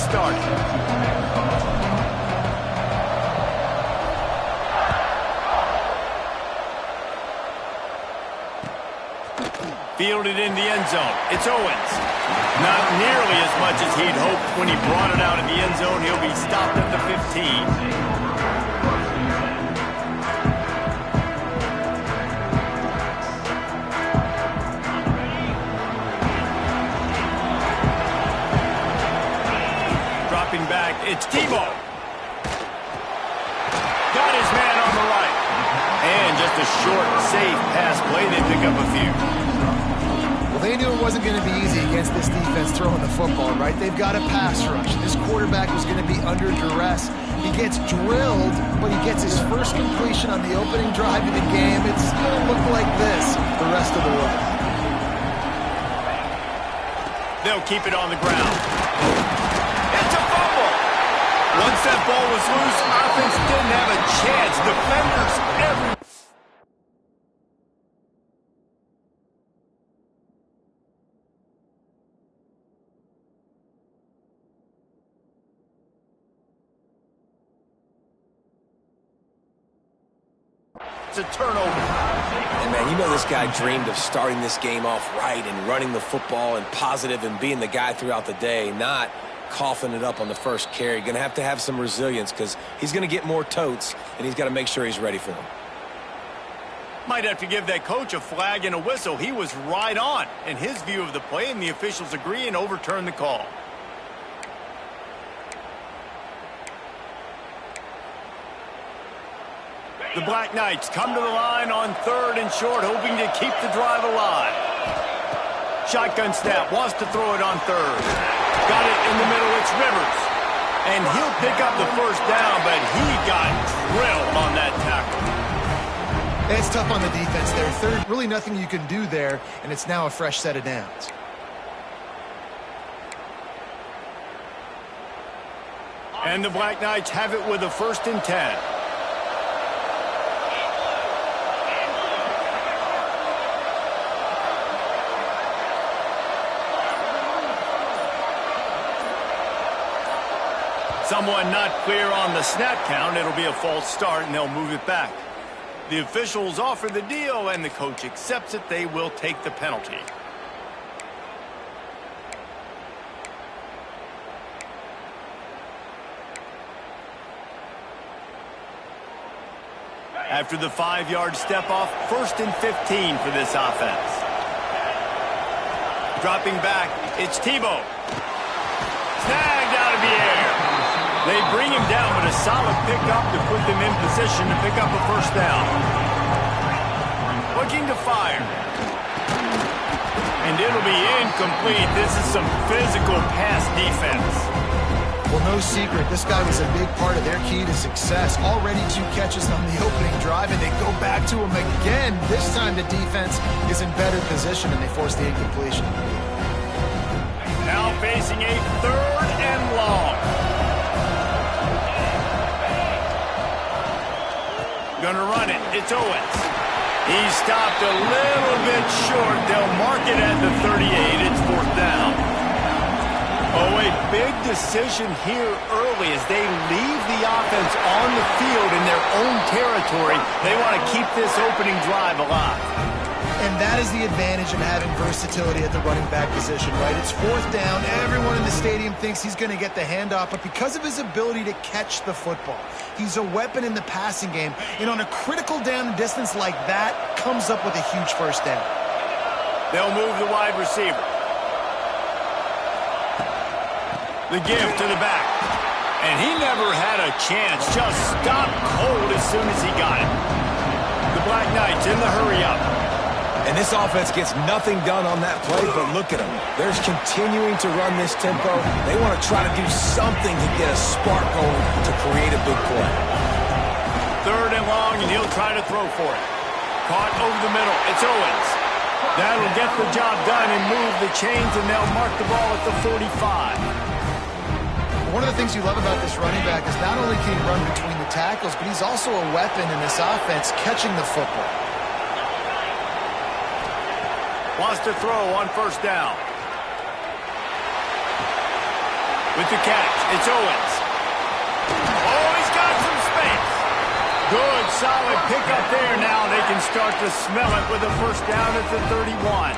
started. Fielded in the end zone. It's Owens. Not nearly as much as he'd hoped when he brought it out in the end zone. He'll be stopped at the 15. Back, it's Tebow. Got his man on the right. And just a short, safe pass play. They pick up a few. Well, they knew it wasn't going to be easy against this defense throwing the football, right? They've got a pass rush. This quarterback was going to be under duress. He gets drilled, but he gets his first completion on the opening drive of the game. It's going to look like this the rest of the way. They'll keep it on the ground. Once that ball was loose, offense didn't have a chance. Defenders everywhere. It's a turnover. And man, you know this guy dreamed of starting this game off right and running the football and positive and being the guy throughout the day, not coughing it up on the first carry. Going to have some resilience because he's going to get more totes, and he's got to make sure he's ready for them. Might have to give that coach a flag and a whistle. He was right on in his view of the play, and the officials agree and overturn the call. The Black Knights come to the line on 3rd and short, hoping to keep the drive alive. Shotgun snap, wants to throw it on 3rd. Got it in the middle, it's Rivers. And he'll pick up the first down, but he got drilled on that tackle. It's tough on the defense there. 3rd, really nothing you can do there, and it's now a fresh set of downs. And the Black Knights have it with a 1st and 10. Someone not clear on the snap count. It'll be a false start, and they'll move it back. The officials offer the deal, and the coach accepts it. They will take the penalty. After the 5-yard step-off, 1st and 15 for this offense. Dropping back, it's Tebow. Snagged out of the air. They bring him down, but a solid pickup to put them in position to pick up a first down. Looking to fire. And it'll be incomplete. This is some physical pass defense. Well, no secret, this guy was a big part of their key to success. Already 2 catches on the opening drive, and they go back to him again. This time the defense is in better position, and they force the incompletion. Now facing a 3rd and long. Gonna run it. It's Owens. He stopped a little bit short. They'll mark it at the 38. It's 4th down. Oh, a big decision here early as they leave the offense on the field in their own territory. They want to keep this opening drive alive. And that is the advantage of having versatility at the running back position, right? It's 4th down. Everyone in the stadium thinks he's going to get the handoff, but because of his ability to catch the football, he's a weapon in the passing game. And on a critical down and distance like that, comes up with a huge first down. They'll move the wide receiver. The give to the back. And he never had a chance. Just stopped cold as soon as he got it. The Black Knights in the hurry-up. And this offense gets nothing done on that play, but look at them. They're continuing to run this tempo. They want to try to do something to get a spark going to create a big play. 3rd and long, and he'll try to throw for it. Caught over the middle. It's Owens. That'll get the job done and move the chains, and they'll mark the ball at the 45. One of the things you love about this running back is not only can he run between the tackles, but he's also a weapon in this offense catching the football. Wants to throw on 1st down. With the catch, it's Owens. Oh, he's got some space. Good, solid pickup there. Now they can start to smell it with a first down at the 31.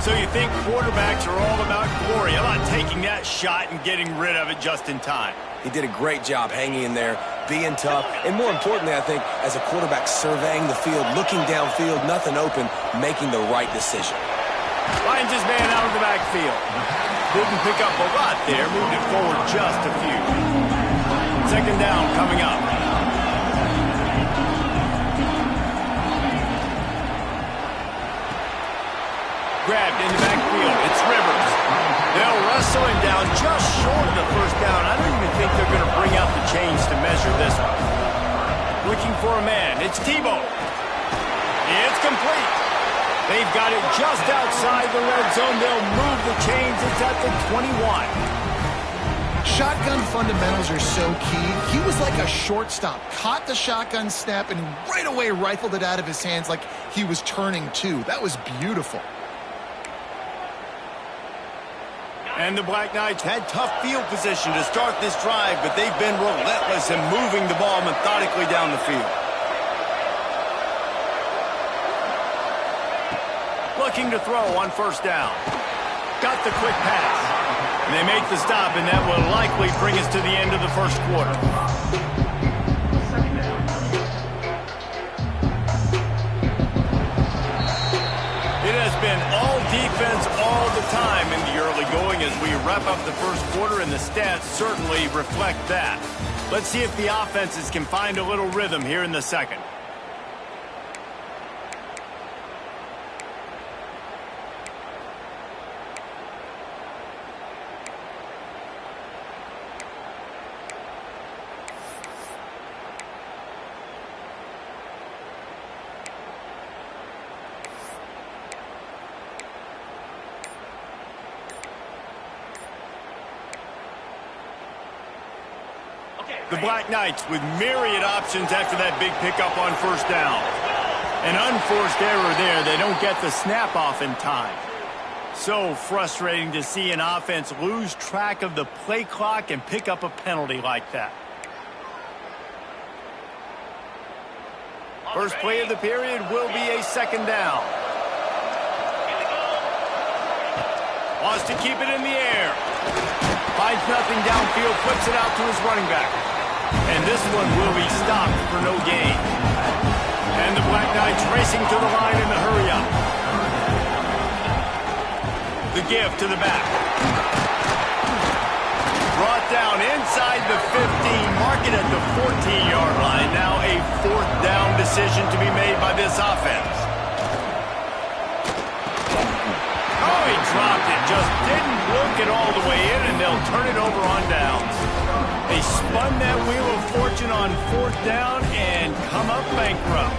So you think quarterbacks are all about glory, about taking that shot and getting rid of it just in time. He did a great job hanging in there, being tough, and more importantly, I think, as a quarterback surveying the field, looking downfield, nothing open, making the right decision. Finds his man out of the backfield. Didn't pick up a lot there, moved it forward just a few. Second down coming up. Grabbed in the backfield. It's Rivers. They'll wrestle him down just short of the first down. I don't even think they're going to bring out the chains to measure this one. Looking for a man. It's Tebow. It's complete. They've got it just outside the red zone. They'll move the chains. It's at the 21. Shotgun fundamentals are so key. He was like a shortstop. Caught the shotgun snap and right away rifled it out of his hands like he was turning two. That was beautiful. And the Black Knights had tough field position to start this drive, but they've been relentless in moving the ball methodically down the field. Looking to throw on first down. Got the quick pass. And they make the stop, and that will likely bring us to the end of the first quarter. It has been all defense all the time in the early going as we wrap up the first quarter, and the stats certainly reflect that. Let's see if the offenses can find a little rhythm here in the second. The Black Knights with myriad options after that big pickup on first down. An unforced error there. They don't get the snap off in time. So frustrating to see an offense lose track of the play clock and pick up a penalty like that. First play of the period will be a second down. Wants to keep it in the air. Finds nothing downfield, flips it out to his running back. And this one will be stopped for no gain. And the Black Knights racing to the line in the hurry-up. The give to the back. Brought down inside the 15, mark it at the 14-yard line. Now a fourth down decision to be made by this offense. Oh, he dropped it. Just didn't look it all the way in, and they'll turn it over on downs. They spun that wheel of fortune on fourth down and come up bankrupt.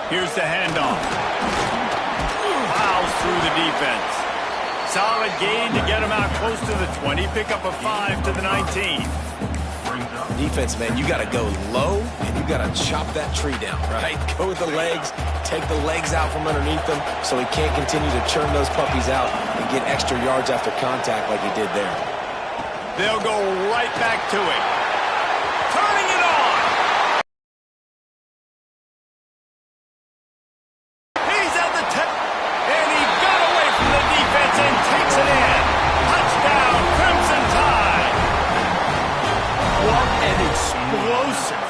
Here's the handoff. Fouls through the defense. Solid gain to get him out close to the 20. Pick up a 5 to the 19. Defense, man, you got to go low, and you got to chop that tree down, right? Go with the legs, take the legs out from underneath them so he can't continue to churn those puppies out and get extra yards after contact like he did there. They'll go right back to it. Turning it on! He's at the tip, and he got away from the defense and takes it in. Touchdown, Crimson Tide! What an explosive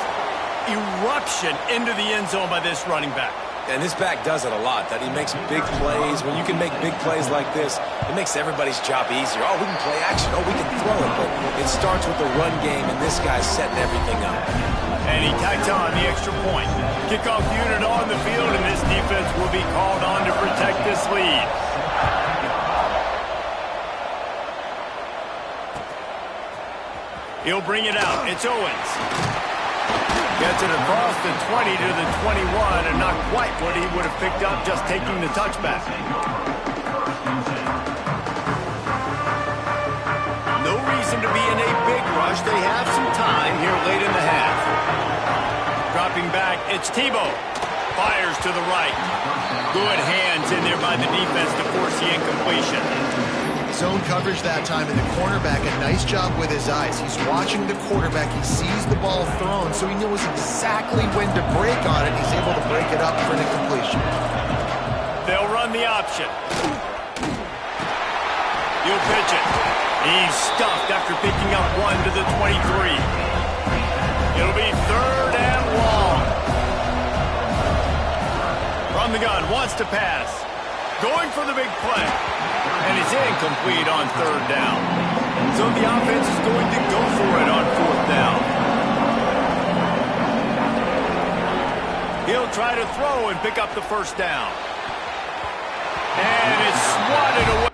eruption into the end zone by this running back. And this back does it a lot, that he makes big plays. When you can make big plays like this, it makes everybody's job easier. Oh, we can play action. Oh, we can throw it. But it starts with the run game, and this guy's setting everything up. And he tacks on the extra point. Kickoff unit on the field, and this defense will be called on to protect this lead. He'll bring it out. It's Owens. Gets it across the 20 to the 21, and not quite what he would have picked up just taking the touchback. No reason to be in a big rush. They have some dropping back. It's Tebow. Fires to the right. Good hands in there by the defense to force the incompletion. Zone coverage that time, and the cornerback, a nice job with his eyes. He's watching the quarterback. He sees the ball thrown, so he knows exactly when to break on it. He's able to break it up for an incompletion. They'll run the option. He'll pitch it. He's stuffed after picking up one to the 23. It'll be 3rd and long. From the gun, wants to pass. Going for the big play. And it's incomplete on 3rd down. So the offense is going to go for it on 4th down. He'll try to throw and pick up the 1st down. And it's swatted away.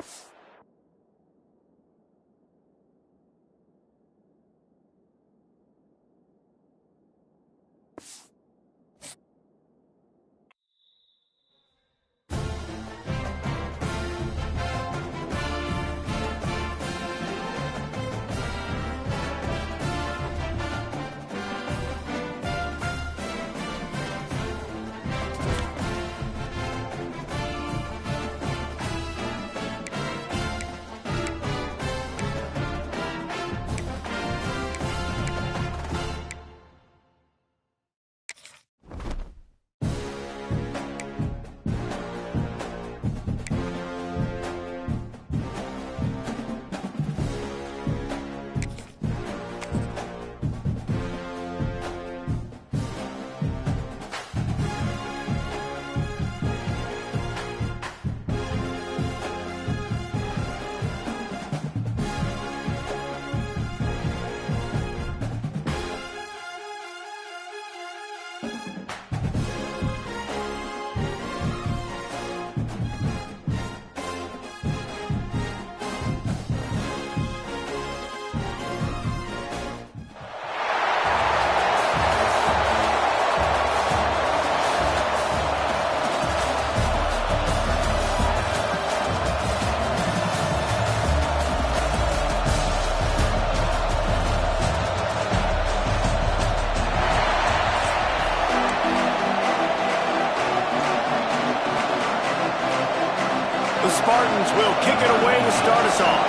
The Spartans will kick it away to start us off.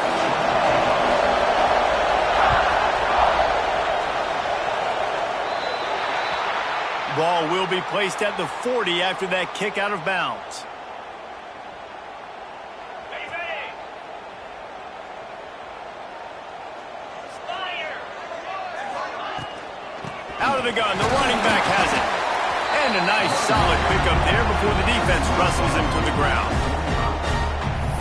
Ball will be placed at the 40 after that kick out of bounds. Out of the gun, the running back has it. And a nice solid pickup there before the defense wrestles him to the ground.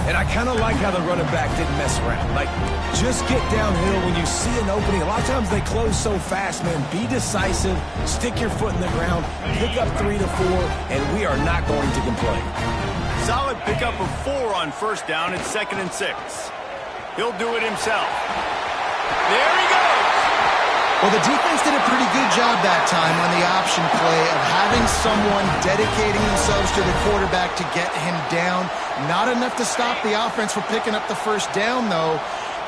And I kind of like how the running back didn't mess around. Like, just get downhill when you see an opening. A lot of times they close so fast, man. Be decisive, stick your foot in the ground, pick up 3 to 4, and we are not going to complain. Solid pickup of 4 on 1st down. It's 2nd and 6. He'll do it himself. There he goes. Well, the defense did a pretty good job that time on the option play of having someone dedicating themselves to the quarterback to get him down. Not enough to stop the offense from picking up the 1st down, though.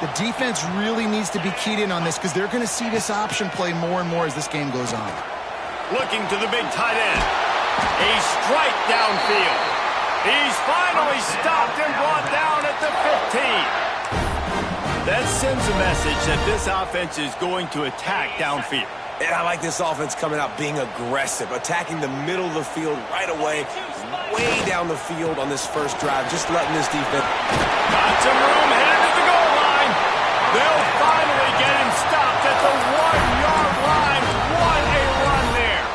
The defense really needs to be keyed in on this because they're going to see this option play more and more as this game goes on. Looking to the big tight end. A strike downfield. He's finally stopped and brought down at the 15. That sends a message that this offense is going to attack downfield. And I like this offense coming out being aggressive, attacking the middle of the field right away, way down the field on this 1st drive, just letting this defense. Got some room headed to the goal line. They'll finally get him stopped at the 1-yard line. What a run there.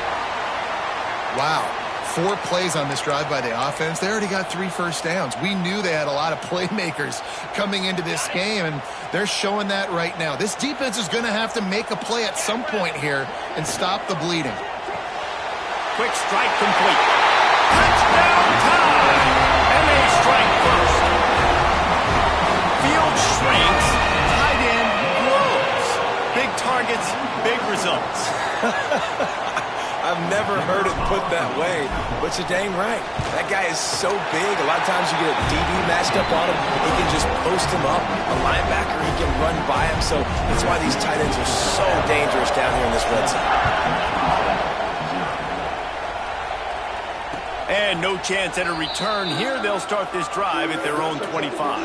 Wow. 4 plays on this drive by the offense. They already got 3 first downs. We knew they had a lot of playmakers coming into this game, and they're showing that right now. This defense is going to have to make a play at some point here and stop the bleeding. Quick strike complete. Touchdown time! And they strike first. Field shrinks, tight end grows. Big targets, big results. I've never heard it put that way, but you're dang right. That guy is so big. A lot of times you get a DB matched up on him. He can just post him up. A linebacker, he can run by him. So that's why these tight ends are so dangerous down here in this red zone. And no chance at a return here. They'll start this drive at their own 25.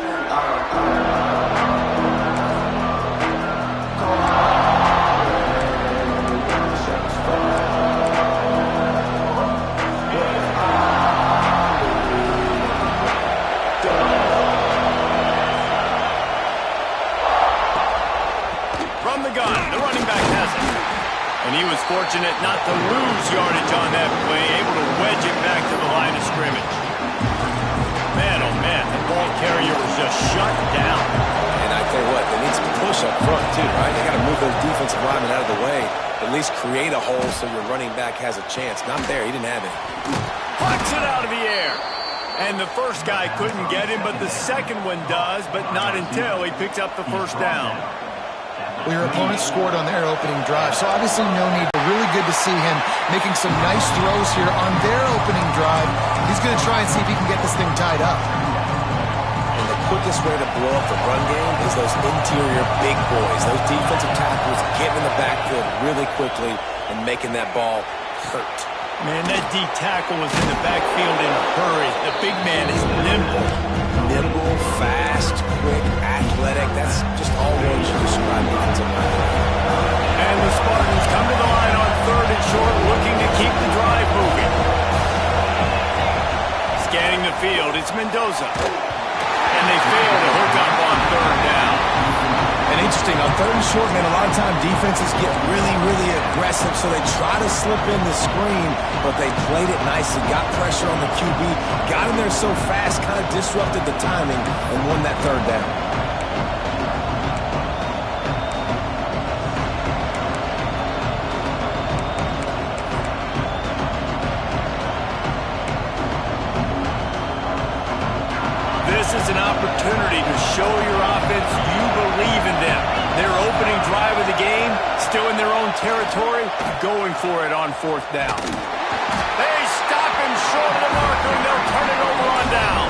From the gun, the running back has it. And he was fortunate not to lose yardage on that play, able to wedge it back to the line of scrimmage. Man, oh man, the ball carrier was just shut down. And I tell you what, they need some push up front too, right? They got to move those defensive linemen out of the way, at least create a hole so your running back has a chance. Not there, he didn't have it. Plucks it out of the air. And the first guy couldn't get him, but the second one does, but not until he picks up the first down. Well, your opponent scored on their opening drive, so obviously no need. Really good to see him making some nice throws here on their opening drive. He's going to try and see if he can get this thing tied up. And the quickest way to blow up the run game is those interior big boys, those defensive tackles getting in the backfield really quickly and making that ball hurt. Man, that D tackle was in the backfield in a hurry. The big man is nimble. Nimble, fast, quick, athletic. That's just all words you describe defensive line. And the Spartans come to the line on 3rd and short, looking to keep the drive moving. Scanning the field, it's Mendoza. And they fail to hook up on 3rd down. And interesting, on 3rd and short, man, a lot of time defenses get really, really aggressive, so they try to slip in the screen, but they played it nicely, got pressure on the QB, got in there so fast, kind of disrupted the timing, and won that 3rd down. This is an opportunity to show your offense you believe in them. Their opening drive of the game, still in their own territory, going for it on 4th down. They stop him short of the marker, and they'll turn it over on down.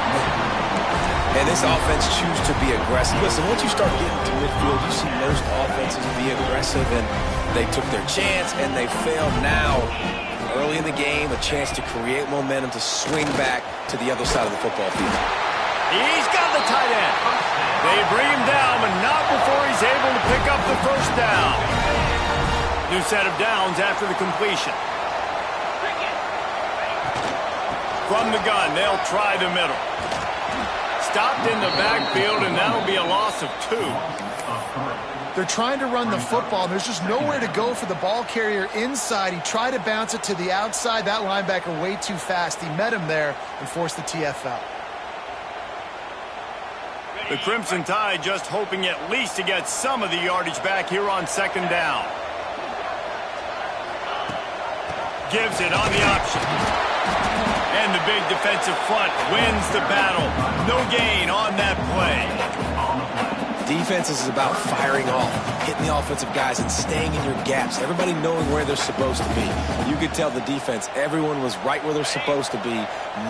And this offense chooses to be aggressive. Listen, once you start getting to midfield, you see most offenses be aggressive, and they took their chance, and they failed now. Early in the game, a chance to create momentum to swing back to the other side of the football field. He's got the tight end. They bring him down, but not before he's able to pick up the first down. New set of downs after the completion. From the gun, they'll try the middle. Stopped in the backfield, and that'll be a loss of 2. They're trying to run the football. There's just nowhere to go for the ball carrier inside. He tried to bounce it to the outside. That linebacker way too fast. He met him there and forced the TFL. The Crimson Tide just hoping at least to get some of the yardage back here on 2nd down. Gives it on the option. And the big defensive front wins the battle. No gain on that play. Defense is about firing off, hitting the offensive guys and staying in your gaps. Everybody knowing where they're supposed to be. You could tell the defense, everyone was right where they're supposed to be,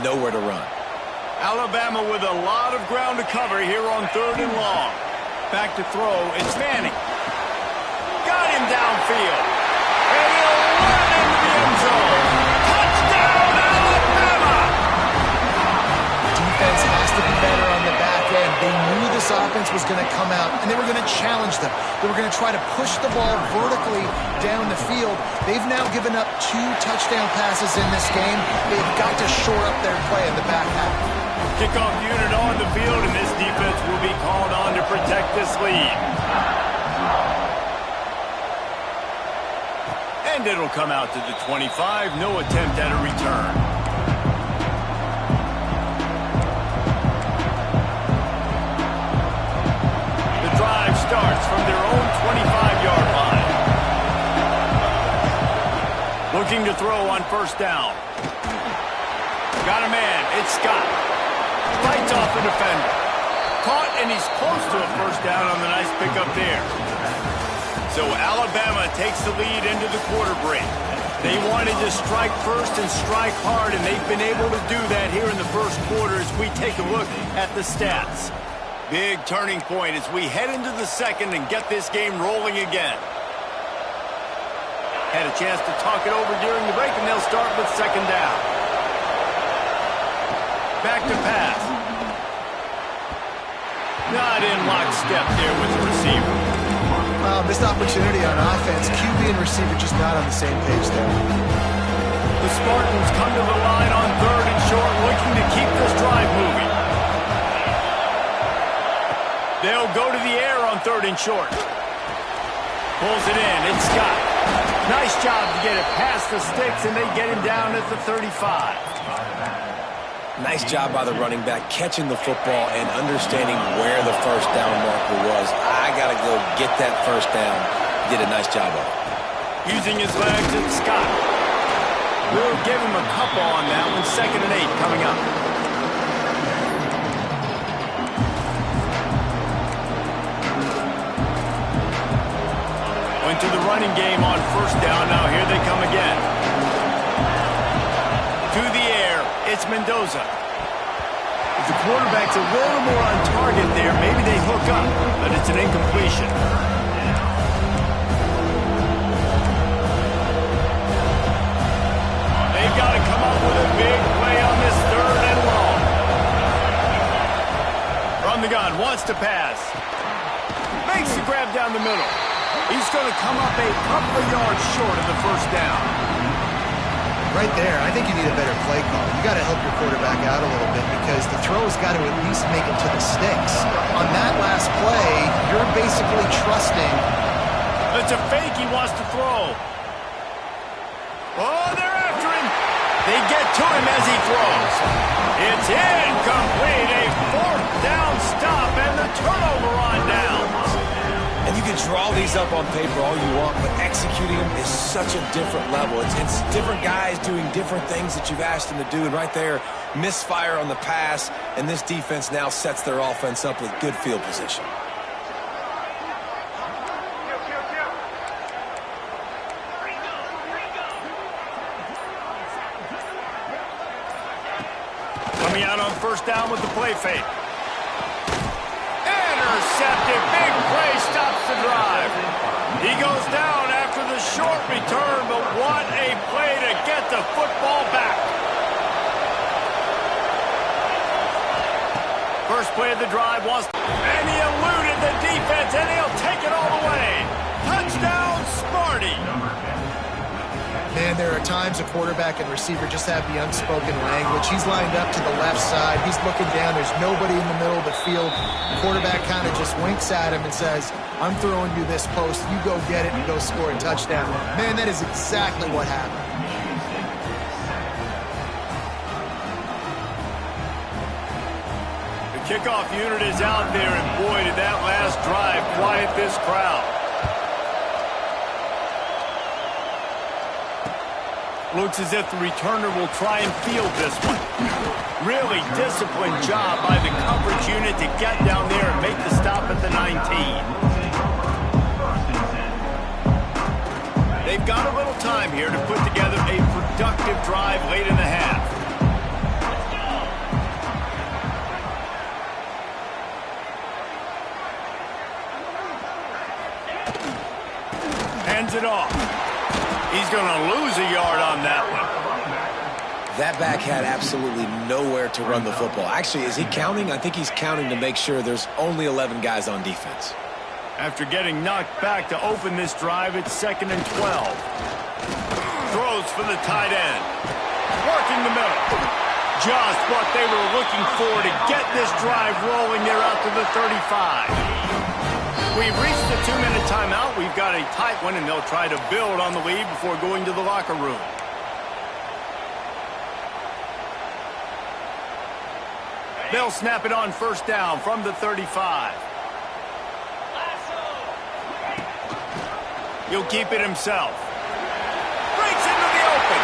nowhere to run. Alabama with a lot of ground to cover here on 3rd and long. Back to throw, it's Manning. Got him downfield. And he'll run into the end zone. Touchdown, Alabama! Defense has to be better on the back end. They knew this offense was going to come out, and they were going to challenge them. They were going to try to push the ball vertically down the field. They've now given up 2 touchdown passes in this game. They've got to shore up their play in the back half. Kickoff unit on the field, and this defense will be called on to protect this lead. And it'll come out to the 25. No attempt at a return. The drive starts from their own 25-yard line. Looking to throw on 1st down. Got a man. It's Scott. Fights off the defender. Caught, and he's close to a 1st down on the nice pickup there. So Alabama takes the lead into the quarter break. They wanted to strike first and strike hard, and they've been able to do that here in the 1st quarter as we take a look at the stats. Big turning point as we head into the 2nd and get this game rolling again. Had a chance to talk it over during the break, and they'll start with 2nd down. Back to pass. Not in lockstep there with the receiver. Missed opportunity on offense. QB and receiver just not on the same page there. The Spartans come to the line on 3rd and short, looking to keep this drive moving. They'll go to the air on 3rd and short. Pulls it in. It's Scott. Nice job to get it past the sticks, and they get him down at the 35. Nice job by the running back, catching the football and understanding where the first down marker was. I got to go get that first down. Did a nice job of it. Using his legs, it's Scott. We'll give him a couple on that one. 2nd and 8 coming up. Went to the running game on 1st down. Now here they come again. To the air, it's Mendoza. If the quarterback's a little more on target there, maybe they hook up, but it's an incompletion. They've got to come up with a big play on this 3rd and long. From the gun, wants to pass. Makes the grab down the middle. He's going to come up a couple of yards short of the first down. Right there, I think you need a better play call. You got to help your quarterback out a little bit because the throw's got to at least make it to the sticks. On that last play, you're basically trusting. It's a fake he wants to throw. Oh, they're after him. They get to him as he throws. It's incomplete. A 4th down stop and the turnover on downs. And you can draw these up on paper all you want, but executing them is such a different level. It's different guys doing different things that you've asked them to do. And right there, misfire on the pass, and this defense now sets their offense up with good field position. Coming out on 1st down with the play fake. Intercepted. Big play stops the drive. He goes down after the short return, but what a play to get the football back. First play of the drive was, and he eluded the defense, and he'll take it all the way. Touchdown, Sparty. Man, there are times a quarterback and receiver just have the unspoken language. He's lined up to the left side. He's looking down. There's nobody in the middle of the field. Quarterback kind of just winks at him and says, I'm throwing you this post. You go get it and go score a touchdown. Man, that is exactly what happened. The kickoff unit is out there, and boy, did that last drive quiet this crowd. Looks as if the returner will try and field this one. Really disciplined job by the coverage unit to get down there and make the stop at the 19. They've got a little time here to put together a productive drive late in the half. Hands it off. He's going to lose a yard on that one. That back had absolutely nowhere to run the football. Actually, is he counting? I think he's counting to make sure there's only 11 guys on defense. After getting knocked back to open this drive, it's 2nd and 12. Throws for the tight end. Working the middle. Just what they were looking for to get this drive rolling there out to the 35. We've reached the 2-minute timeout. We've got a tight one, and they'll try to build on the lead before going to the locker room. They'll snap it on 1st down from the 35. He'll keep it himself. Breaks into the open.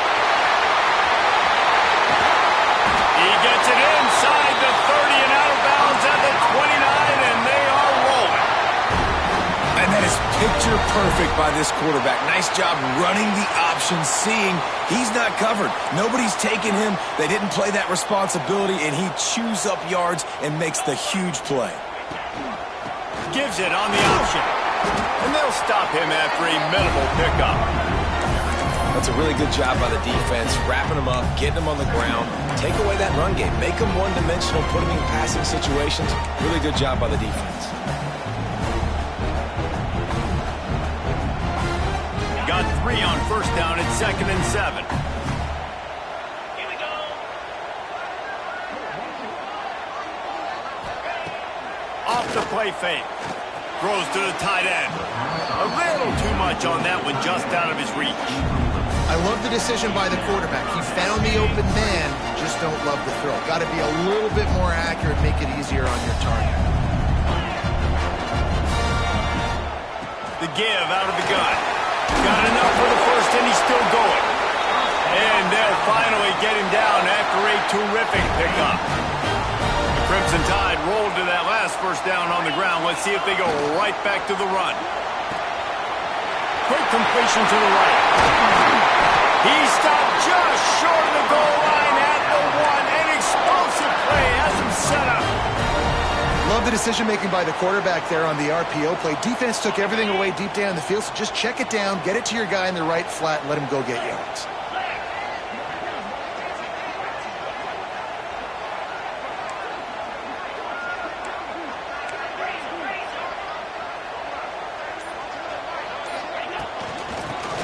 He gets it inside the 30 and out of bounds at the 29, and they are rolling. And that is picture perfect by this quarterback. Nice job running the option, seeing he's not covered. Nobody's taking him. They didn't play that responsibility, and he chews up yards and makes the huge play. Gives it on the option. And they'll stop him after a minimal pickup. That's a really good job by the defense, wrapping them up, getting them on the ground, take away that run game, make them one-dimensional, put them in passing situations. Really good job by the defense. Got 3 on first down at 2nd and 7. Off the play fake. Throws to the tight end. A little too much on that one, just out of his reach. I love the decision by the quarterback. He found the open man, just don't love the throw. Got to be a little bit more accurate, make it easier on your target. The give out of the gun. Got enough for the first, and he's still going. And they'll finally get him down after a terrific pickup. The Crimson Tide rolled to that last first down on the ground. Let's see if they go right back to the run. Quick completion to the right. He stopped just short of the goal line at the 1. An explosive play has him set up. Love the decision-making by the quarterback there on the RPO play. Defense took everything away deep down in the field, so just check it down, get it to your guy in the right flat, and let him go get yards.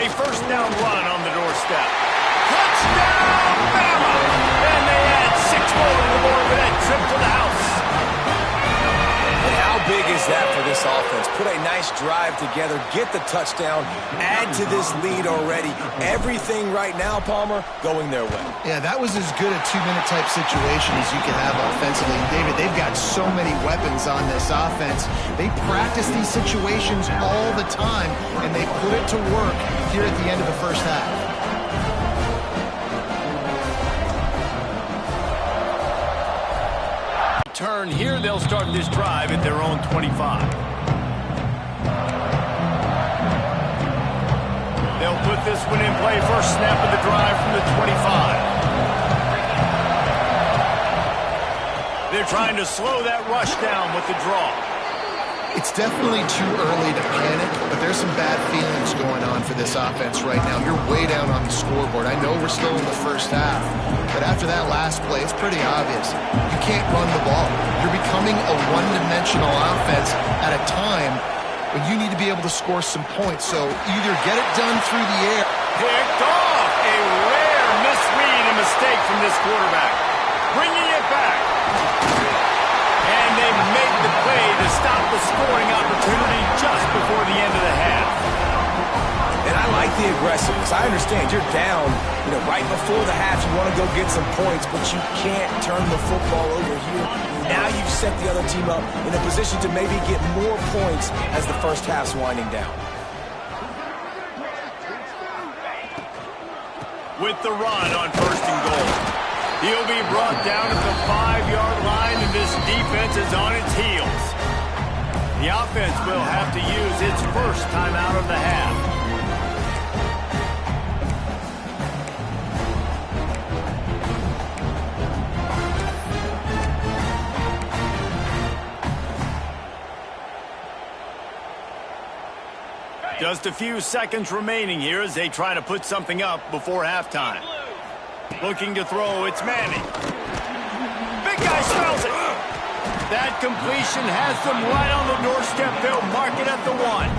A first down run on the doorstep. Touchdown, Bama! And they add 6 more to the board with that trip to the house. And how big is that for this offense? Put a nice drive together, get the touchdown, add to this lead already. Everything right now, Palmer, going their way. Yeah, that was as good a 2-minute type situation as you can have offensively. And David, they've got so many weapons on this offense. They practice these situations all the time, and they put it to work here at the end of the first half. Turn here, they'll start this drive at their own 25. They'll put this one in play. First snap of the drive from the 25. They're trying to slow that rush down with the draw. It's definitely too early to panic, but there's some bad feelings going on for this offense right now. You're way down on the scoreboard. I know we're still in the first half, but after that last play, it's pretty obvious. You can't run the ball. You're becoming a one-dimensional offense at a time when you need to be able to score some points. So either get it done through the air. Picked off. A rare misread and mistake from this quarterback. Bringing it back. And they make the play to stop the scoring opportunity just before the end of the half. And I like the aggressiveness. I understand you're down, right before the half. You want to go get some points, but you can't turn the football over here. Now you've set the other team up in a position to maybe get more points as the first half's winding down. With the run on 1st and goal. He'll be brought down at the 5-yard line, and this defense is on its heels. The offense will have to use its first timeout of the half. Just a few seconds remaining here as they try to put something up before halftime. Looking to throw, it's Manning. Big guy smells it. That completion has them right on the doorstep. They'll mark it at the 1.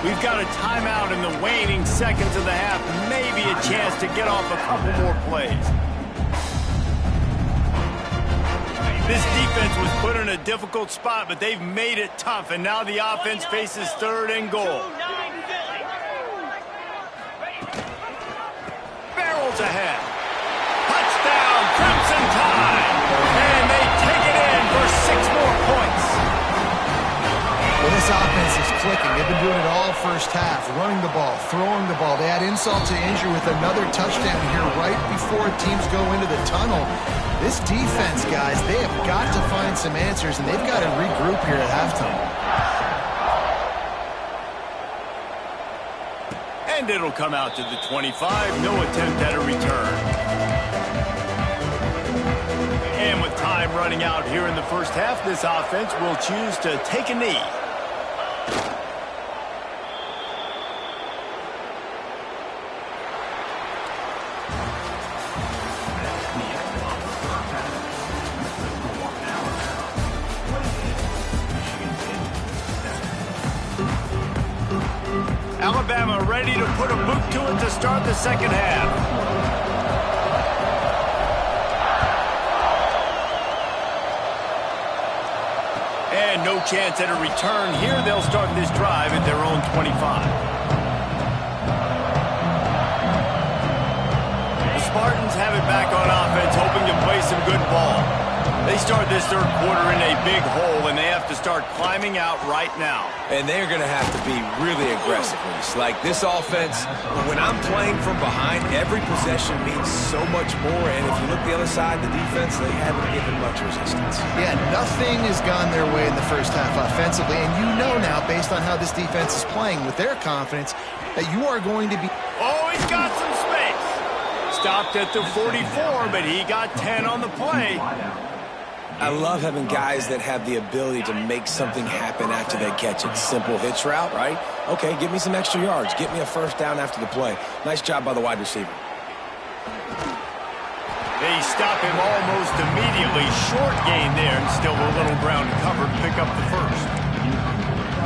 We've got a timeout in the waning seconds of the half. Maybe a chance to get off a couple more plays. This defense was put in a difficult spot, but they've made it tough, and now the offense faces 3rd and goal. Barrels ahead. Touchdown, Crimson Tide. And they take it in for 6 more points. Well, this offense is clicking. They've been doing it all first half, running the ball, throwing the ball. They add insult to injury with another touchdown here right before teams go into the tunnel. This defense, guys, they have got to find some answers, and they've got to regroup here at halftime. And it'll come out to the 25. No attempt at a return. And with time running out here in the first half, this offense will choose to take a knee. Alabama ready to put a boot to it to start the second half. And no chance at a return here. They'll start this drive at their own 25. The Spartans have it back on offense, hoping to play some good ball. They start this third quarter in a big hole, and they have to start climbing out right now. And they're going to have to be really aggressive. Like this offense, when I'm playing from behind, every possession means so much more. And if you look the other side, the defense, they haven't given much resistance. Yeah, nothing has gone their way in the first half offensively. And you know now, based on how this defense is playing with their confidence, that you are going to be... Oh, he's got some space. Stopped at the 44, but he got 10 on the play. I love having guys that have the ability to make something happen after they catch it. Simple hitch route, right? Okay, give me some extra yards. Get me a first down after the play. Nice job by the wide receiver. They stop him almost immediately. Short gain there, and still a little ground covered. Pick up the first.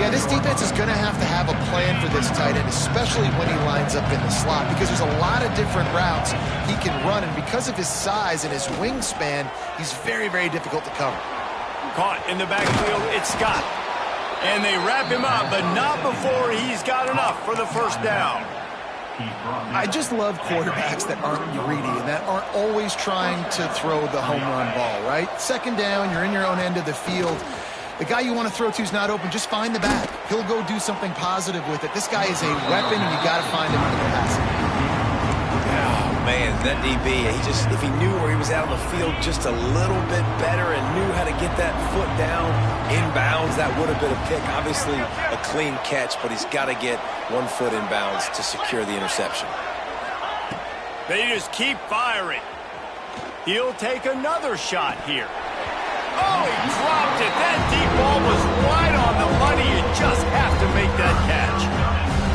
Yeah, this defense is going to have a plan for this tight end, especially when he lines up in the slot, because there's a lot of different routes he can run, and because of his size and his wingspan, he's very, very difficult to cover. Caught in the backfield, it's Scott. And they wrap him up, but not before he's got enough for the first down. I just love quarterbacks that aren't greedy and that aren't always trying to throw the home run ball, right? Second down, you're in your own end of the field. The guy you want to throw to is not open. Just find the back. He'll go do something positive with it. This guy is a weapon, and you got to find him in the passing. Oh, man, that DB, if he knew where he was out on the field just a little bit better and knew how to get that foot down inbounds, that would have been a pick. Obviously, a clean catch, but he's got to get 1 foot inbounds to secure the interception. They just keep firing. He'll take another shot here. Oh, he dropped it. That deep ball was right on the money. You just have to make that catch.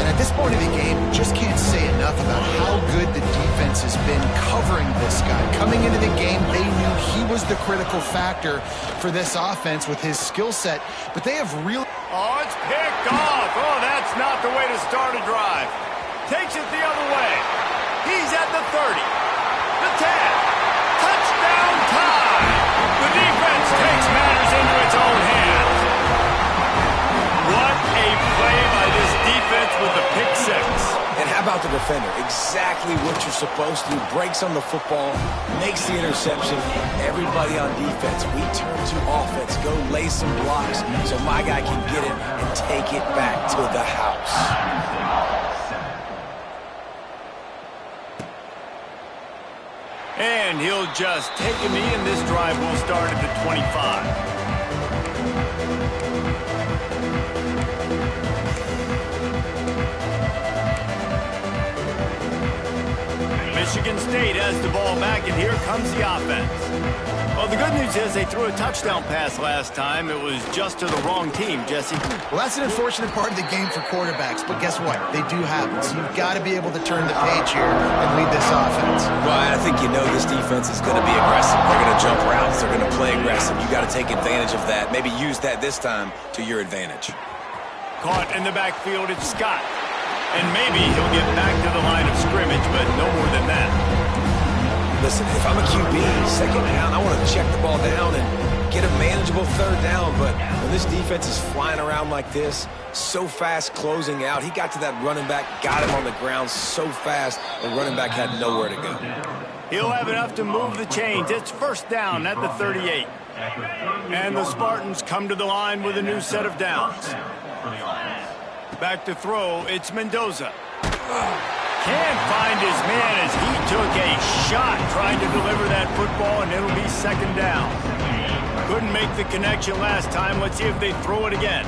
And at this point of the game, just can't say enough about how good the defense has been covering this guy. Coming into the game, they knew he was the critical factor for this offense with his skill set, but they have really... Oh, it's picked off. Oh, that's not the way to start a drive. Takes it the other way. He's at the 30. The 10. Touchdown time. The defense takes matters into its own hands. What a play by this defense with the pick six. And how about the defender? Exactly what you're supposed to do. Breaks on the football, makes the interception. Everybody on defense, we turn to offense. Go lay some blocks so my guy can get it and take it back to the house. And he'll just take a knee, and this drive will start at the 25. Michigan State has the ball back, and here comes the offense. Well, the good news is they threw a touchdown pass last time. It was just to the wrong team, Jesse. Well, that's an unfortunate part of the game for quarterbacks, but guess what? They do happen. So you've got to be able to turn the page here and lead this offense. Well, I think you know this defense is going to be aggressive. They're going to jump routes. They're going to play aggressive. You got to take advantage of that. Maybe use that this time to your advantage. Caught in the backfield, it's Scott. And maybe he'll get back to the line of scrimmage, but no more than that. Listen, if I'm a QB, second down, I want to check the ball down and get a manageable third down. But when this defense is flying around like this, so fast closing out, he got to that running back, got him on the ground so fast, the running back had nowhere to go. He'll have enough to move the chains. It's first down at the 38. And the Spartans come to the line with a new set of downs. Back to throw, it's Mendoza. Can't find his man as he took a shot trying to deliver that football, and it'll be second down. Couldn't make the connection last time. Let's see if they throw it again.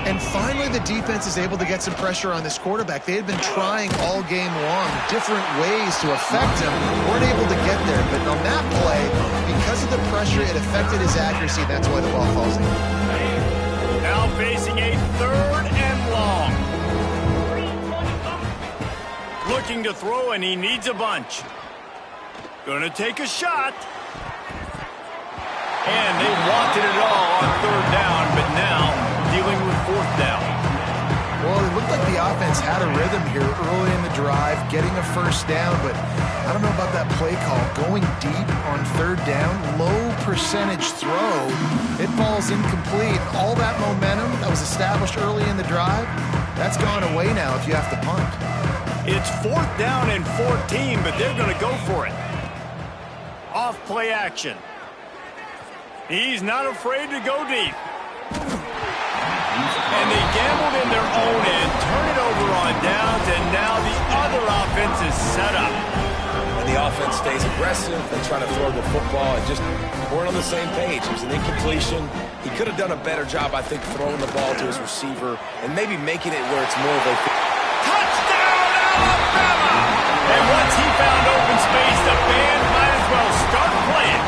And finally, the defense is able to get some pressure on this quarterback. They had been trying all game long different ways to affect him. Weren't able to get there. But on that play, because of the pressure, it affected his accuracy. That's why the ball falls in. Now facing a third and long. Looking to throw, and he needs a bunch. Gonna take a shot. And they wanted it all on third down, but now dealing with fourth down. Well, it looked like the offense defense had a rhythm here early in the drive, getting a first down, but I don't know about that play call. Going deep on third down, low percentage throw, it falls incomplete. All that momentum that was established early in the drive, that's gone away now if you have to punt. It's 4th down and 14, but they're going to go for it. Off play action. He's not afraid to go deep. And they gambled in their own end, turn it over on downs, and now the other offense is set up. And the offense stays aggressive. They try to throw the football and just weren't on the same page. It was an incompletion. He could have done a better job, I think, throwing the ball to his receiver and maybe making it where it's more of a... Touchdown, Alabama! And once he found open space, the band might as well start playing.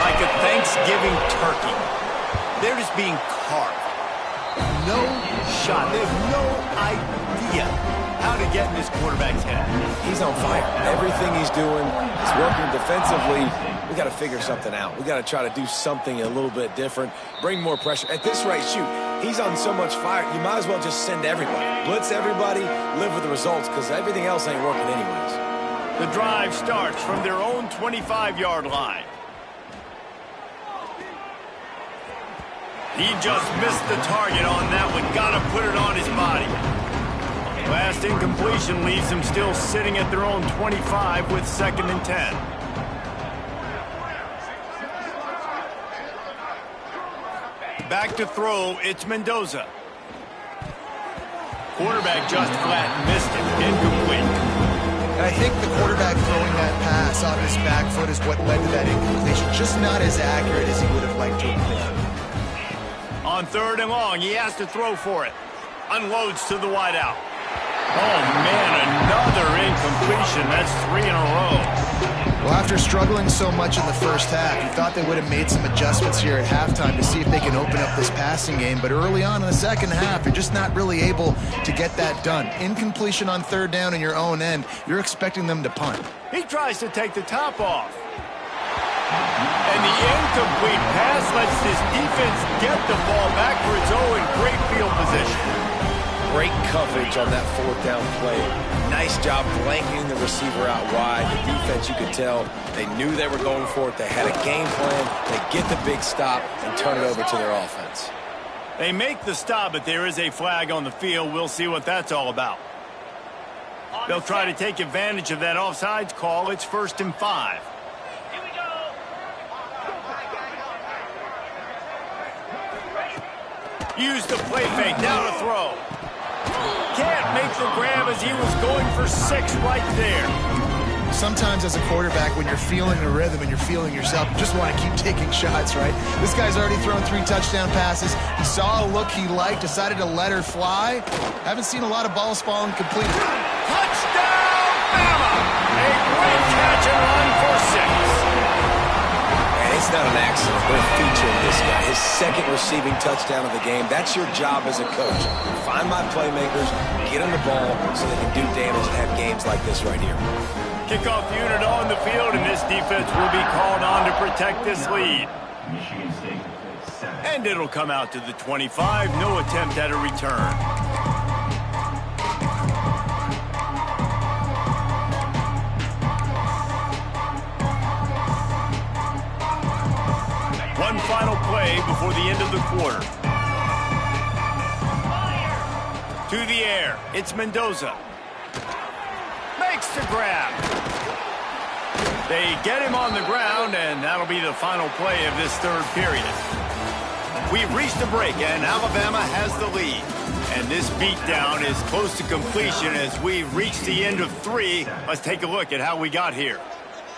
Like a Thanksgiving turkey. They're just being carved. No shot. They have no idea how to get in this quarterback's head. He's on fire. Everything he's doing is working defensively. We got to figure something out. We got to try to do something a little bit different, bring more pressure. At this rate, shoot, he's on so much fire, you might as well just send everybody. Blitz everybody, live with the results, because everything else ain't working anyways. The drive starts from their own 25-yard line. He just missed the target on that one. Got to put it on his body. Last incompletion leaves them still sitting at their own 25 with 2nd and 10. Back to throw, it's Mendoza. Quarterback just flat missed it. Incomplete. And I think the quarterback throwing that pass on his back foot is what led to that incompletion. Just not as accurate as he would have liked to have been. On 3rd and long, he has to throw for it. Unloads to the wideout. Oh, man, another incompletion. That's 3 in a row. Well, after struggling so much in the first half, you thought they would have made some adjustments here at halftime to see if they can open up this passing game. But early on in the second half, you're just not really able to get that done. Incompletion on 3rd down in your own end, you're expecting them to punt. He tries to take the top off. And the incomplete pass lets this defense get the ball back for its own great field position. Great coverage on that 4th down play. Nice job blanketing the receiver out wide. The defense, you could tell, they knew they were going for it. They had a game plan. They get the big stop and turn it over to their offense. They make the stop, but there is a flag on the field. We'll see what that's all about. They'll try to take advantage of that offsides call. It's 1st and 5. Use the play fake, now to throw. Can't make the grab as he was going for 6 right there. Sometimes as a quarterback, when you're feeling the rhythm and you're feeling yourself, you just want to keep taking shots, right? This guy's already thrown 3 touchdown passes. He saw a look he liked, decided to let her fly. Haven't seen a lot of balls falling complete. Touchdown, Bama! A great catch and run for 6. It's not an accident. We're featuring this guy. His 2nd receiving touchdown of the game. That's your job as a coach. Find my playmakers, get them the ball so they can do damage and have games like this right here. Kickoff unit on the field, and this defense will be called on to protect this lead. And it'll come out to the 25. No attempt at a return. One final play before the end of the quarter. To the air, it's Mendoza. Makes the grab. They get him on the ground, and that'll be the final play of this 3rd period. We've reached the break, and Alabama has the lead. And this beatdown is close to completion as we reach the end of 3. Let's take a look at how we got here.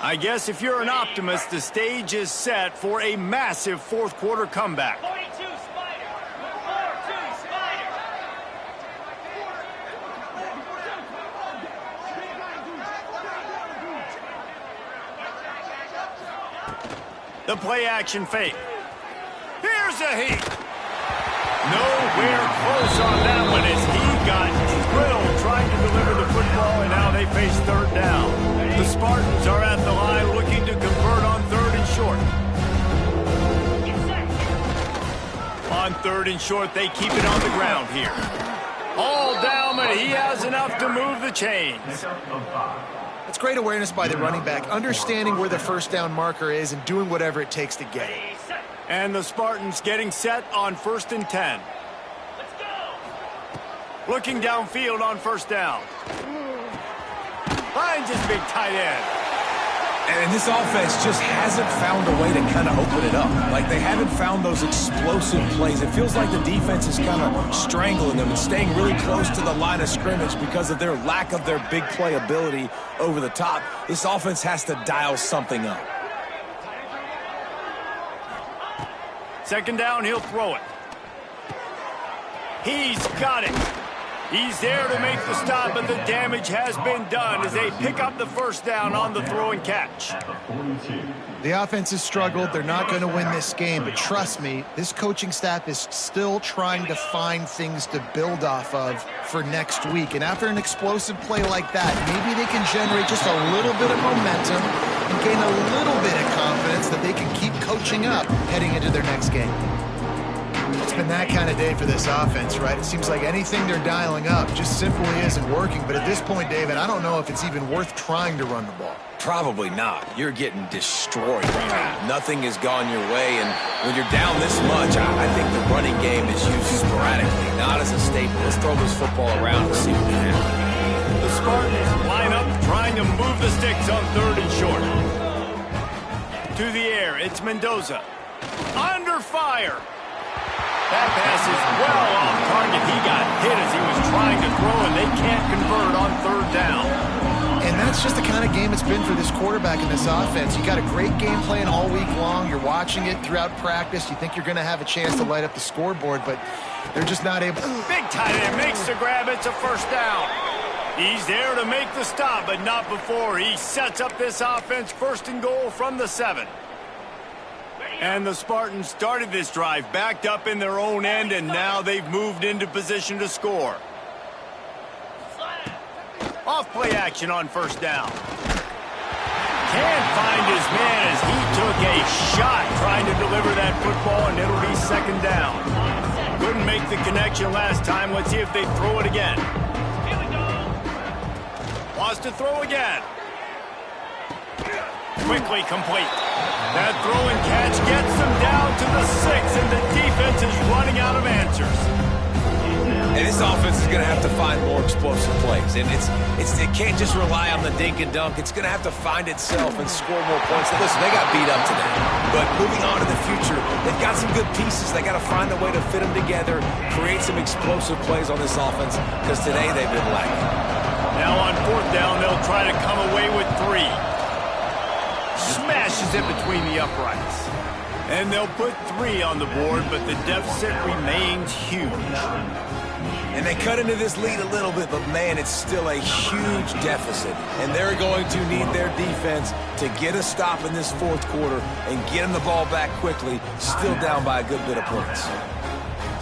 I guess if you're an optimist, the stage is set for a massive 4th quarter comeback. 42 Spider. 42 Spider. The play action fake. Here's a heat. Nowhere close on that one as he got drilled trying to deliver the football, and now they face 3rd down. The Spartans are at the line looking to convert on 3rd and short. On 3rd and short, they keep it on the ground here. All down, but he has enough to move the chains. That's great awareness by the running back, understanding where the first down marker is and doing whatever it takes to get it. And the Spartans getting set on 1st and 10. Looking downfield on 1st down. Finds his big tight end. And this offense just hasn't found a way to kind of open it up. Like, they haven't found those explosive plays. It feels like the defense is kind of strangling them and staying really close to the line of scrimmage because of their lack of their big play ability over the top. This offense has to dial something up. 2nd down, he'll throw it. He's got it. He's there to make the stop, but the damage has been done as they pick up the 1st down on the throw and catch. The offense has struggled. They're not going to win this game, but trust me, this coaching staff is still trying to find things to build off of for next week. And after an explosive play like that, maybe they can generate just a little bit of momentum and gain a little bit of confidence that they can keep coaching up heading into their next game. It's been that kind of day for this offense, right? It seems like anything they're dialing up just simply isn't working. But at this point, David, I don't know if it's even worth trying to run the ball. Probably not. You're getting destroyed right now. Nothing has gone your way, and when you're down this much, I think the running game is used sporadically, not as a staple. Let's throw this football around and see what can happen. The Spartans line up trying to move the sticks on 3rd and short. To the air, it's Mendoza. Under fire. That pass is well off target. He got hit as he was trying to throw, and they can't convert on 3rd down. And that's just the kind of game it's been for this quarterback in this offense. You got a great game plan all week long. You're watching it throughout practice. You think you're going to have a chance to light up the scoreboard, but they're just not able. Big tight end makes the grab. It's a 1st down. He's there to make the stop, but not before he sets up this offense 1st and goal from the 7. And the Spartans started this drive backed up in their own end, and now they've moved into position to score. Off play action on 1st down. Can't find his man as he took a shot trying to deliver that football, and it'll be 2nd down. Couldn't make the connection last time. Let's see if they throw it again. Wants to throw again. Quickly complete. That throw and catch gets them down to the 6, and the defense is running out of answers. And this offense is going to have to find more explosive plays. And it can't just rely on the dink and dunk. It's going to have to find itself and score more points. Now, listen, they got beat up today. But moving on to the future, they've got some good pieces. They got to find a way to fit them together, create some explosive plays on this offense, because today they've been lacking. Now on 4th down, they'll try to come away with 3. Smashes it between the uprights. And they'll put 3 on the board, but the deficit remains huge. And they cut into this lead a little bit, but, man, it's still a huge deficit. And they're going to need their defense to get a stop in this 4th quarter and get them the ball back quickly, still down by a good bit of points.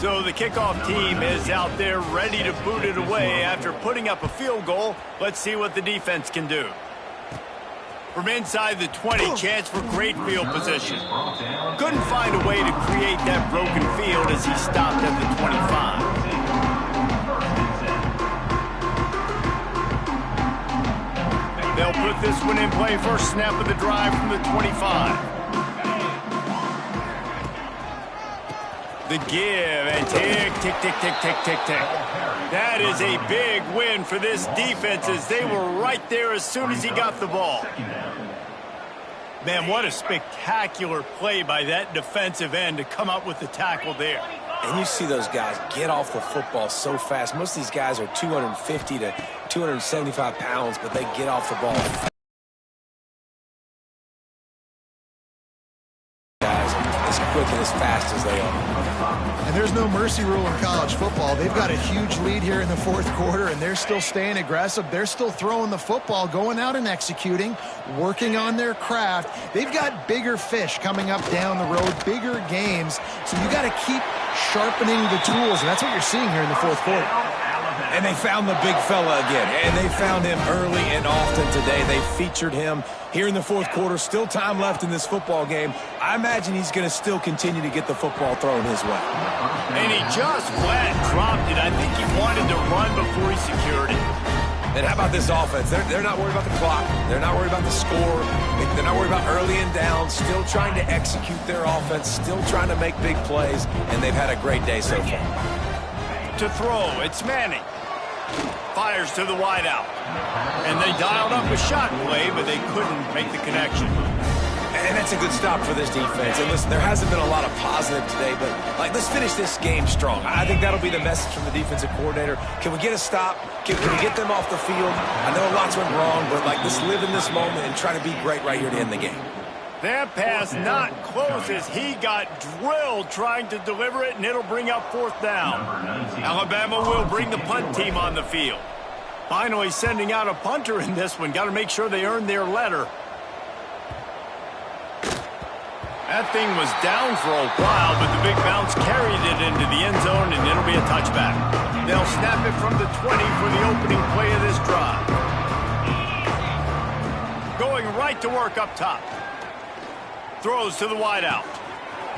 So the kickoff team is out there ready to boot it away after putting up a field goal. Let's see what the defense can do. From inside the 20, chance for great field position. Couldn't find a way to create that broken field as he stopped at the 25. They'll put this one in play. First snap of the drive from the 25. The give and tick, tick, tick, tick, tick, tick, tick. That is a big win for this defense as they were right there as soon as he got the ball. Man, what a spectacular play by that defensive end to come up with the tackle there. And you see those guys get off the football so fast. Most of these guys are 250 to 275 pounds, but they get off the ball as quick and as fast as they are. And there's no mercy rule in college football. They've got a huge lead here in the 4th quarter, and they're still staying aggressive. They're still throwing the football, going out and executing, working on their craft. They've got bigger fish coming up down the road, bigger games. So you got to keep sharpening the tools, and that's what you're seeing here in the 4th quarter. And they found the big fella again, and they found him early and often today. They featured him here in the fourth quarter. Still time left in this football game. I imagine he's going to still continue to get the football thrown his way. And he just flat dropped it. I think he wanted to run before he secured it. And how about this offense? They're not worried about the clock. They're not worried about the score. They're not worried about early and down. Still trying to execute their offense. Still trying to make big plays. And they've had a great day so far. To throw, it's Manning. Fires to the wideout. And they dialed up a shot play, but they couldn't make the connection. And that's a good stop for this defense. And listen, there hasn't been a lot of positive today, but let's finish this game strong. I think that'll be the message from the defensive coordinator. Can we get a stop? Can we get them off the field? I know lots went wrong, but let's live in this moment and try to be great right here to end the game. That pass not close as he got drilled trying to deliver it, and it'll bring up fourth down. Alabama will bring the punt team on the field. Finally sending out a punter in this one. Got to make sure they earn their letter. That thing was down for a while, but the big bounce carried it into the end zone, and it'll be a touchback. They'll snap it from the 20 for the opening play of this drive. Going right to work up top. Throws to the wideout.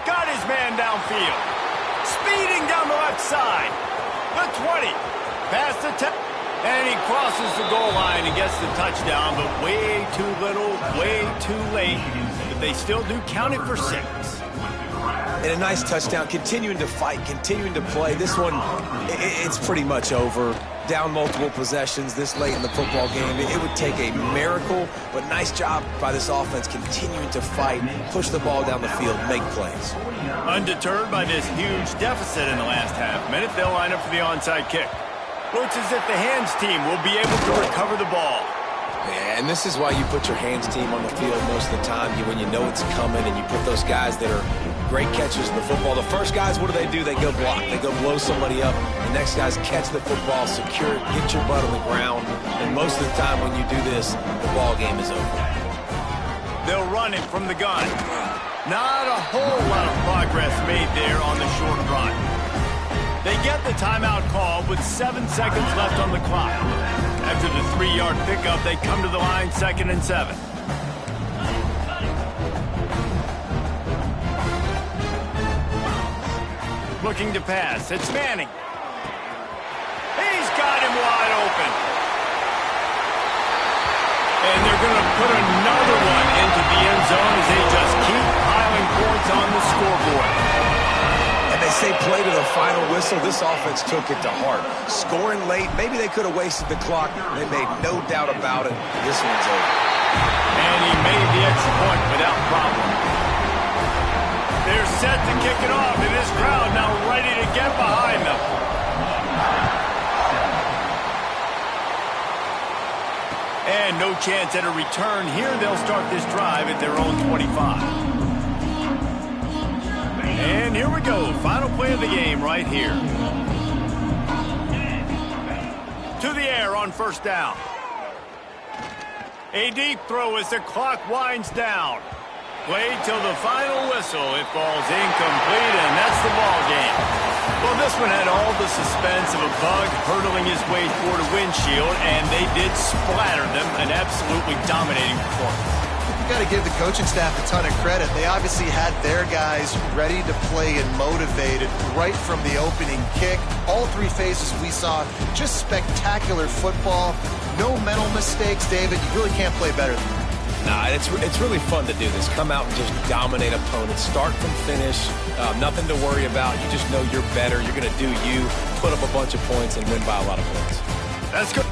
Got his man downfield. Speeding down the left side. The 20. Past the 10. And he crosses the goal line and gets the touchdown, but way too little, way too late. But they still do count it for 6. And a nice touchdown, continuing to fight, continuing to play. This one, it's pretty much over. Down multiple possessions this late in the football game. It would take a miracle, but nice job by this offense continuing to fight, push the ball down the field, make plays. Undeterred by this huge deficit in the last half minute, they'll line up for the onside kick. Looks as if the hands team will be able to recover the ball. And this is why you put your hands team on the field most of the time, when you know it's coming, and you put those guys that are great catchers of the football. The first guys, what do? They go block. They go blow somebody up. The next guys catch the football, secure it, get your butt on the ground. And most of the time when you do this, the ball game is over. They'll run it from the gun. Not a whole lot of progress made there on the short run. They get the timeout call with 7 seconds left on the clock. After the 3-yard pickup, they come to the line 2nd and 7. Looking to pass. It's Manning. He's got him wide open. And they're going to put another one into the end zone as they just keep piling points on the scoreboard. And they say play to the final whistle. This offense took it to heart. Scoring late, maybe they could have wasted the clock. They made no doubt about it. This one's over. And he made the extra point without problem. They're set to kick it off, and this crowd now ready to get behind them. And no chance at a return here. They'll start this drive at their own 25. And here we go. Final play of the game right here. To the air on first down. A deep throw as the clock winds down. Played till the final whistle. It falls incomplete, and that's the ball game. Well, this one had all the suspense of a bug hurtling his way toward a windshield, and they did splatter them. An absolutely dominating performance. You got to give the coaching staff a ton of credit. They obviously had their guys ready to play and motivated right from the opening kick. All 3 phases we saw, just spectacular football. No mental mistakes, David. You really can't play better than that. Nah, it's really fun to do this. Come out and just dominate opponents. Start from finish. Nothing to worry about. You just know you're better. You're going to do you, put up a bunch of points, and win by a lot of points. That's good.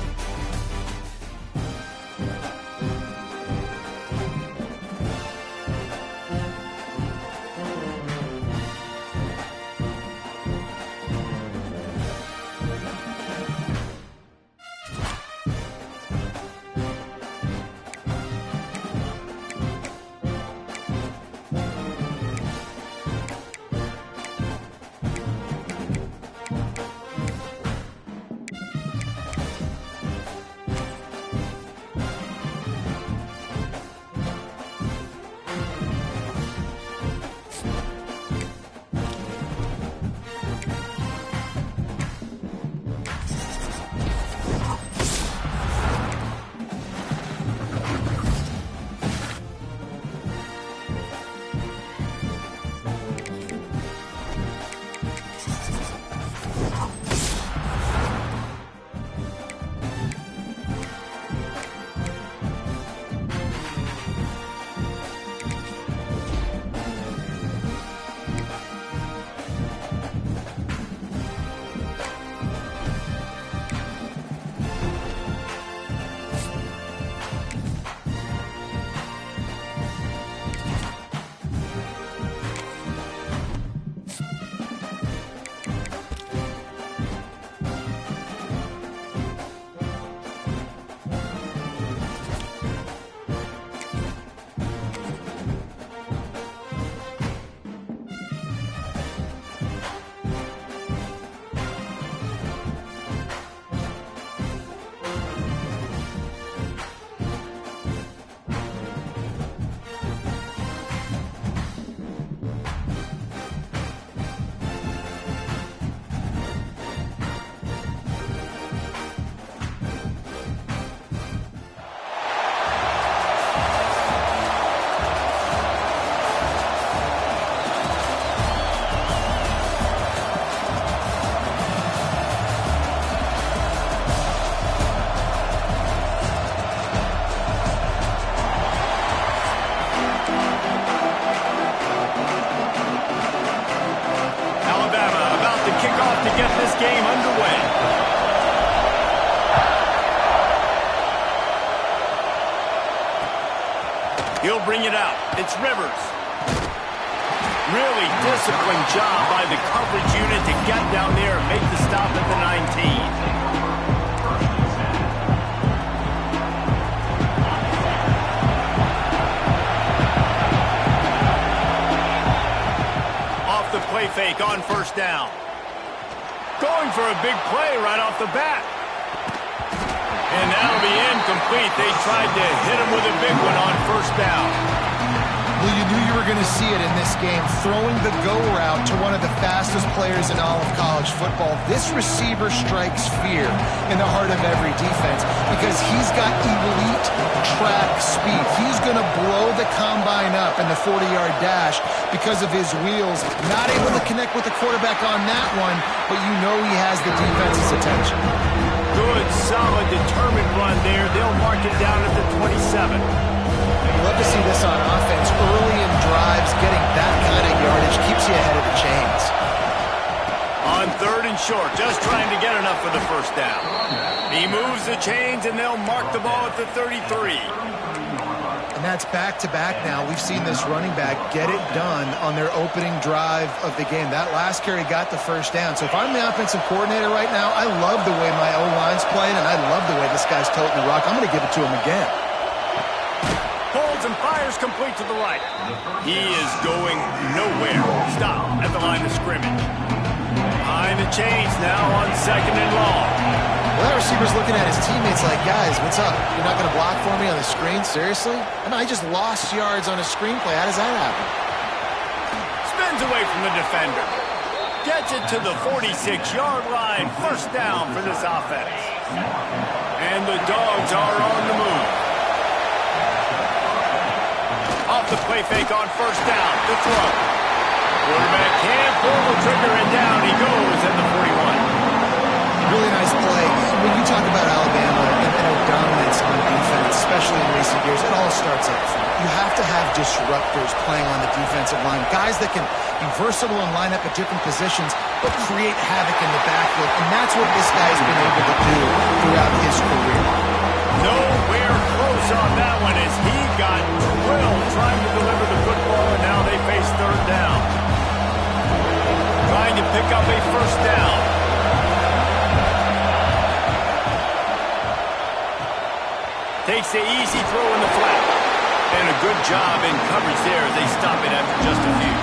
He'll bring it out. It's Rivers. Really disciplined job by the coverage unit to get down there and make the stop at the 19. The play fake on first down. Going for a big play right off the bat. And that'll be incomplete. They tried to hit him with a big one on first down. Well, you knew you were going to see it in this game. Throwing the go route to one of the fastest players in all of college football. This receiver strikes fear in the heart of every defense because he's got elite track speed. He's going to blow the combine up in the 40-yard dash because of his wheels. Not able to connect with the quarterback on that one, but you know he has the defense's attention. Good, solid, determined run there. They'll mark it down at the 27. You love to see this on offense. Early in drives, getting that kind of yardage keeps you ahead of the chains. On third and short, just trying to get enough for the first down. He moves the chains, and they'll mark the ball at the 33. And that's back-to-back now. We've seen this running back get it done on their opening drive of the game. That last carry got the first down. So if I'm the offensive coordinator right now, I love the way my O-line's playing, and I love the way this guy's toting the rock. I'm going to give it to him again. Holds and fires complete to the right. He is going nowhere. Stop at the line of scrimmage. Behind the chains now on second and long. Well, that receiver's looking at his teammates like, guys, what's up? You're not going to block for me on the screen? Seriously? I mean, I just lost yards on a screenplay. How does that happen? Spins away from the defender. Gets it to the 46-yard line. First down for this offense. And the Dogs are on the move. Off the play fake on first down. The throw. Quarterback can't pull the trigger, and down he goes at the 41. Really nice play. When you talk about Alabama and their dominance on defense, especially in recent years, it all starts up front. You have to have disruptors playing on the defensive line, guys that can be versatile and line up at different positions, but create havoc in the backfield, and that's what this guy's been able to do throughout his career. Nowhere close on that one as he got drilled trying to deliver the football, and now they face third down. Trying to pick up a first down. Takes the easy throw in the flat. And a good job in coverage there as they stop it after just a few.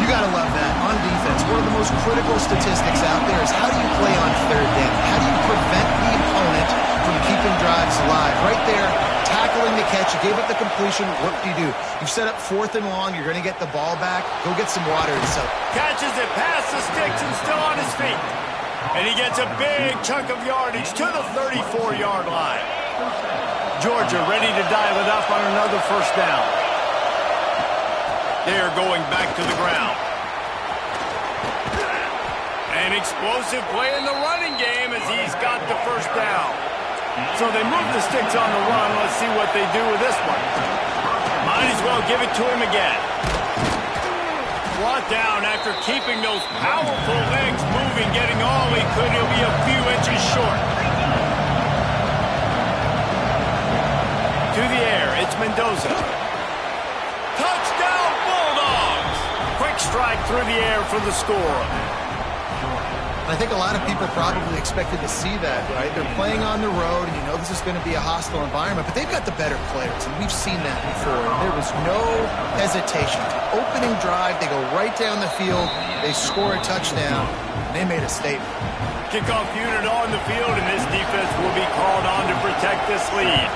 You got to love that. On defense, one of the most critical statistics out there is how do you play on third down? How do you prevent the opponent from keeping drives alive? Right there, tackling the catch. You gave up the completion. What do? You've set up fourth and long. You're going to get the ball back. Go get some water and soak. Catches it past the sticks and still on his feet. And he gets a big chunk of yardage to the 34-yard line. Georgia ready to dial it up on another first down. They're going back to the ground. An explosive play in the running game as he's got the first down. So they move the sticks on the run. Let's see what they do with this one. Might as well give it to him again. Brought down after keeping those powerful legs moving, getting all he could. He'll be a few inches short. To the air, it's Mendoza. Touchdown, Bulldogs! Quick strike through the air for the score. I think a lot of people probably expected to see that, right? They're playing on the road, and you know this is going to be a hostile environment, but they've got the better players, and we've seen that before. There was no hesitation. Opening drive, they go right down the field, they score a touchdown, and they made a statement. Kickoff unit on the field, and this defense will be called on to protect this lead.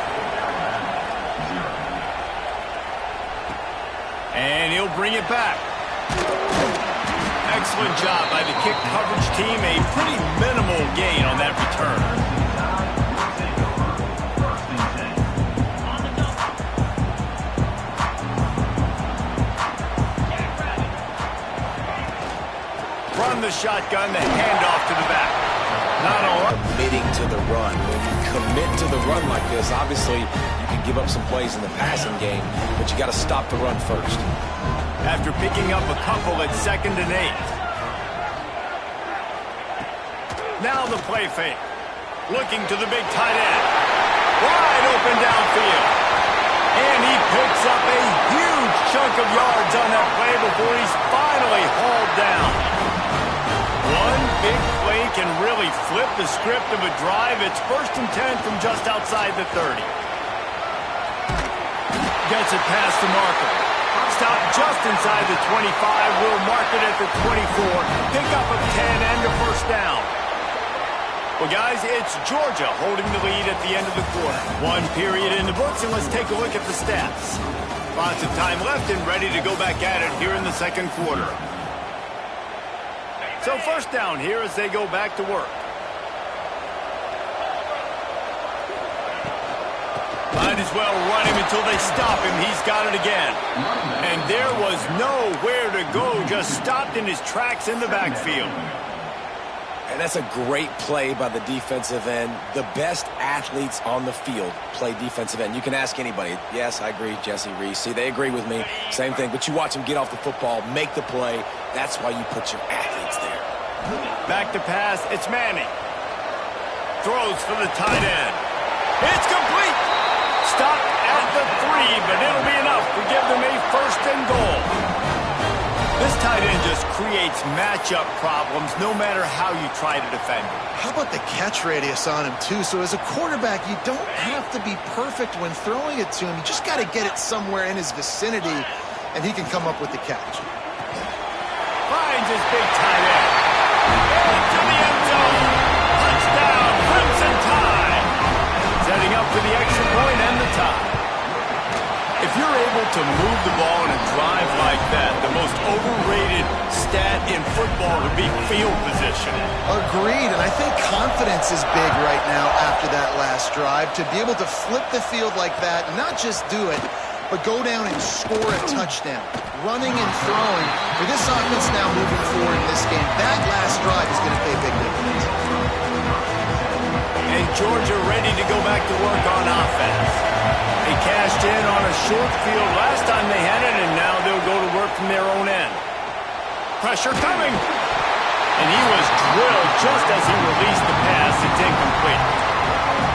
And he'll bring it back. Excellent job by the kick coverage team. A pretty minimal gain on that return. Run the shotgun, the handoff to the back. Not a lot. Committing to the run. When you commit to the run like this, obviously you can give up some plays in the passing game, but you got to stop the run first. After picking up a couple at 2nd and 8. Now the play fake. Looking to the big tight end. Wide open downfield. And he picks up a huge chunk of yards on that play before he's finally hauled down. One big play can really flip the script of a drive. It's 1st and 10 from just outside the 30. Gets it past the marker. Stop just inside the 25. We'll mark it at the 24. Pick up of 10 and a first down. Well, guys, it's Georgia holding the lead at the end of the quarter. One period in the books, and let's take a look at the stats. Lots of time left and ready to go back at it here in the second quarter. So first down here as they go back to work. Might as well run him until they stop him. He's got it again. And there was nowhere to go, just stopped in his tracks in the backfield. And that's a great play by the defensive end. The best athletes on the field play defensive end. You can ask anybody. Yes, I agree, Jesse, Reese. See, they agree with me. Same thing. But you watch them get off the football, make the play. That's why you put your athletes there. Back to pass. It's Manning. Throws for the tight end. It's complete. Stop at the 3, but it'll be enough to give them a 1st and goal. This tight end just creates matchup problems no matter how you try to defend him. How about the catch radius on him, too? So as a quarterback, you don't have to be perfect when throwing it to him. You just got to get it somewhere in his vicinity, and he can come up with the catch. Finds his big tight end. Into the end zone. Touchdown, Crimson Tide. Setting up for the extra point and the tie. If you're able to move the ball in a drive like that, the most overrated stat in football would be field position. Agreed, and I think confidence is big right now after that last drive. To be able to flip the field like that, not just do it, but go down and score a touchdown. Running and throwing, for this offense now moving forward in this game, that last drive is going to pay big dividends. And Georgia ready to go back to work on offense. They cashed in on a short field last time they had it, and now they'll go to work from their own end. Pressure coming. And he was drilled just as he released the pass. It's incomplete.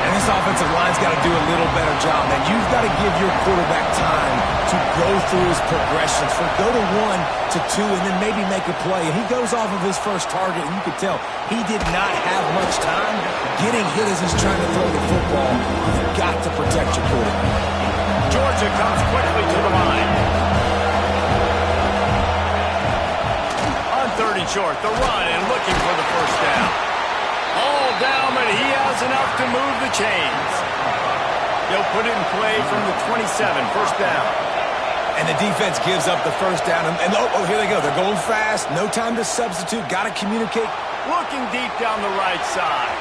And this offensive line's got to do a little better job, man. You've got to give your quarterback time to go through his progressions, from go to 1 to 2, and then maybe make a play. And he goes off of his first target, and you can tell he did not have much time getting hit as he's trying to throw the football. You've got to protect your quarterback. Georgia comes quickly to the line. On 30 short, the run and looking for the first down. All down, but he has enough to move the chains. They'll put it in play from the 27, first down. And the defense gives up the first down. And oh, here they go. They're going fast. No time to substitute. Got to communicate. Looking deep down the right side.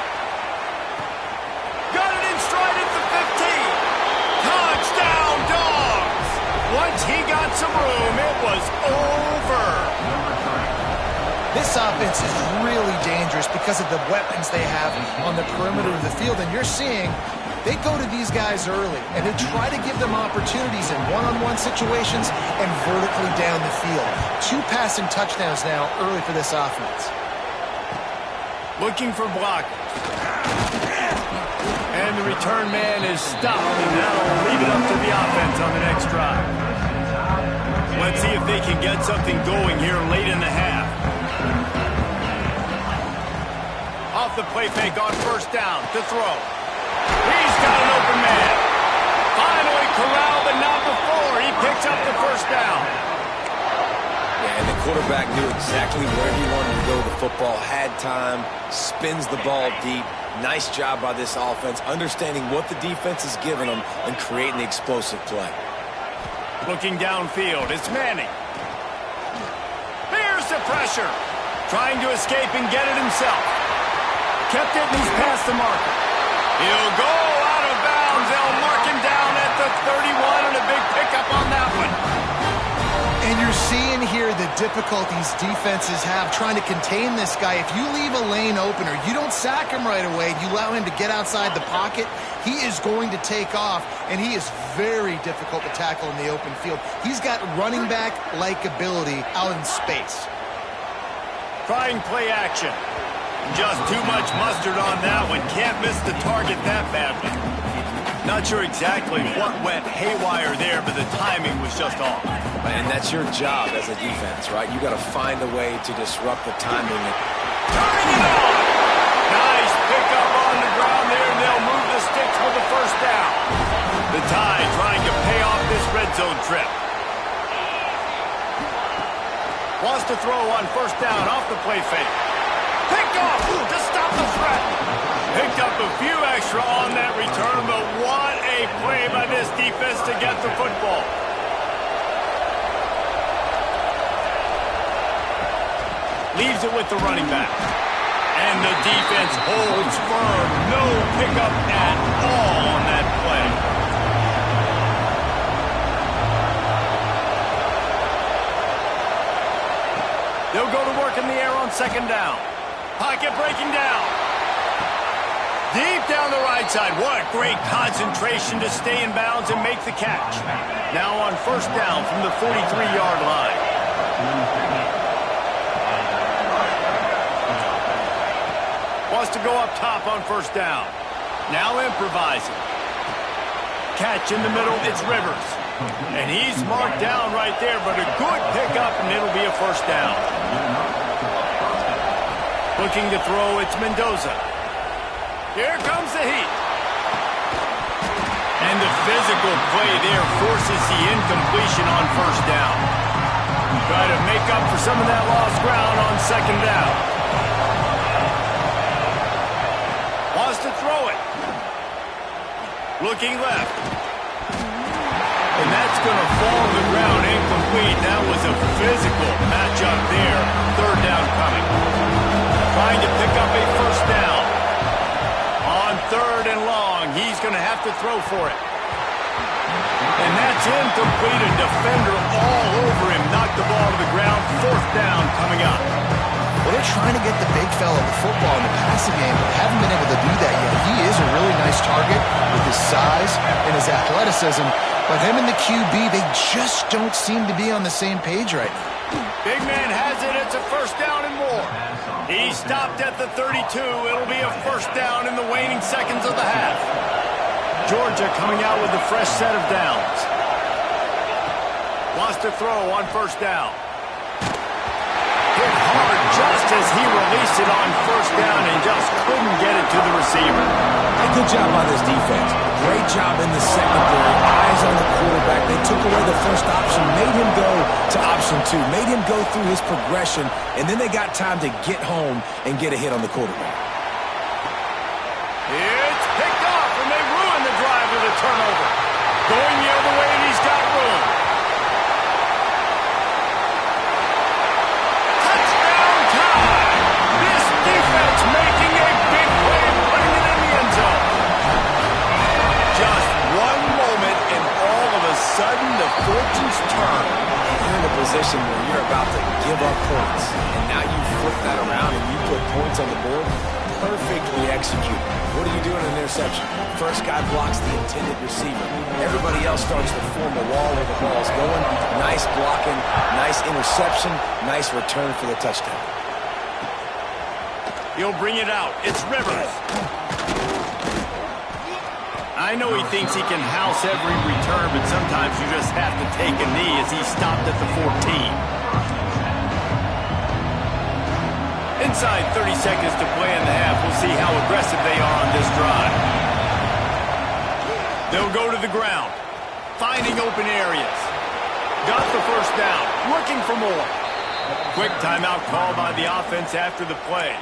Got it in stride at the 15. Touchdown, Dogs. Once he got some room, it was over. This offense is really dangerous because of the weapons they have on the perimeter of the field. And you're seeing they go to these guys early, and they try to give them opportunities in one-on-one situations and vertically down the field. 2 passing touchdowns now early for this offense. Looking for blockers. And the return man is stopped, and that'll leave it up to the offense on the next drive. Let's see if they can get something going here late in the half. Off the play fake on first down to throw. He's got an open man. Finally corralled, but not before. He picks up the first down. Yeah, and the quarterback knew exactly where he wanted to go with the football, had time, spins the ball deep. Nice job by this offense, understanding what the defense is giving them and creating the explosive play. Looking downfield, it's Manning. Here's the pressure. Trying to escape and get it himself. Kept it, and he's past the marker. He'll go out of bounds. They'll mark him down at the 31, and a big pickup on that one. And you're seeing here the difficulties defenses have trying to contain this guy. If you leave a lane open or you don't sack him right away, you allow him to get outside the pocket, he is going to take off, and he is very difficult to tackle in the open field. He's got running back-like ability out in space. Trying play action. Just too much mustard on that one. Can't miss the target that badly. Not sure exactly what went haywire there, but the timing was just off. And that's your job as a defense, right? You got to find a way to disrupt the timing. Turning it on! Nice pickup on the ground there, and they'll move the sticks with the first down. The Tide trying to pay off this red zone trip. Wants to throw on first down off the play fake. Picked off to stop the threat. Picked up a few extra on that return, but what a play by this defense to get the football. Leaves it with the running back. And the defense holds firm. No pickup at all on that play. They'll go to work in the air on second down. Pocket breaking down. Deep down the right side. What great concentration to stay in bounds and make the catch. Now on first down from the 43-yard line. Wants to go up top on first down. Now improvising. Catch in the middle, it's Rivers. And he's marked down right there, but a good pickup, and it'll be a first down. Looking to throw, it's Mendoza. Here comes the heat. And the physical play there forces the incompletion on first down. Try to make up for some of that lost ground on second down. Wants to throw it. Looking left. And that's going to fall to the ground incomplete. That was a physical matchup there. Third down coming. Trying to pick up a first down. On third and long, he's going to have to throw for it. And that's incomplete. A defender all over him. Knocked the ball to the ground. Fourth down coming up. Well, they're trying to get the big fella the football in the passing game, but haven't been able to do that yet. He is a really nice target with his size and his athleticism, but him and the QB, they just don't seem to be on the same page right now. Big man has it. It's a first down and more. He stopped at the 32. It'll be a first down in the waning seconds of the half. Georgia coming out with a fresh set of downs. Wants to throw on first down. Hit hard just as he released it on first down and just couldn't get it to the receiver. A good job by this defense. Great job in the secondary. Eyes on the quarterback. They took away the first option, made him go to option two, made him go through his progression, and then they got time to get home and get a hit on the quarterback. It's picked off, and they ruin the drive with a turnover. Going the other way, and he's got room. Making a big play and putting it in the end zone. Just one moment and all of a sudden the fortunes turn. You're in a position where you're about to give up points, and now you flip that around and you put points on the board. Perfectly executed. What do you do in an interception? First guy blocks the intended receiver. Everybody else starts to form a wall where the ball's going. Nice blocking, nice interception, nice return for the touchdown. He'll bring it out. It's Rivers. I know he thinks he can house every return, but sometimes you just have to take a knee as he stopped at the 14. Inside 30 seconds to play in the half. We'll see how aggressive they are on this drive. They'll go to the ground, finding open areas. Got the first down, looking for more. Quick timeout call by the offense after the play.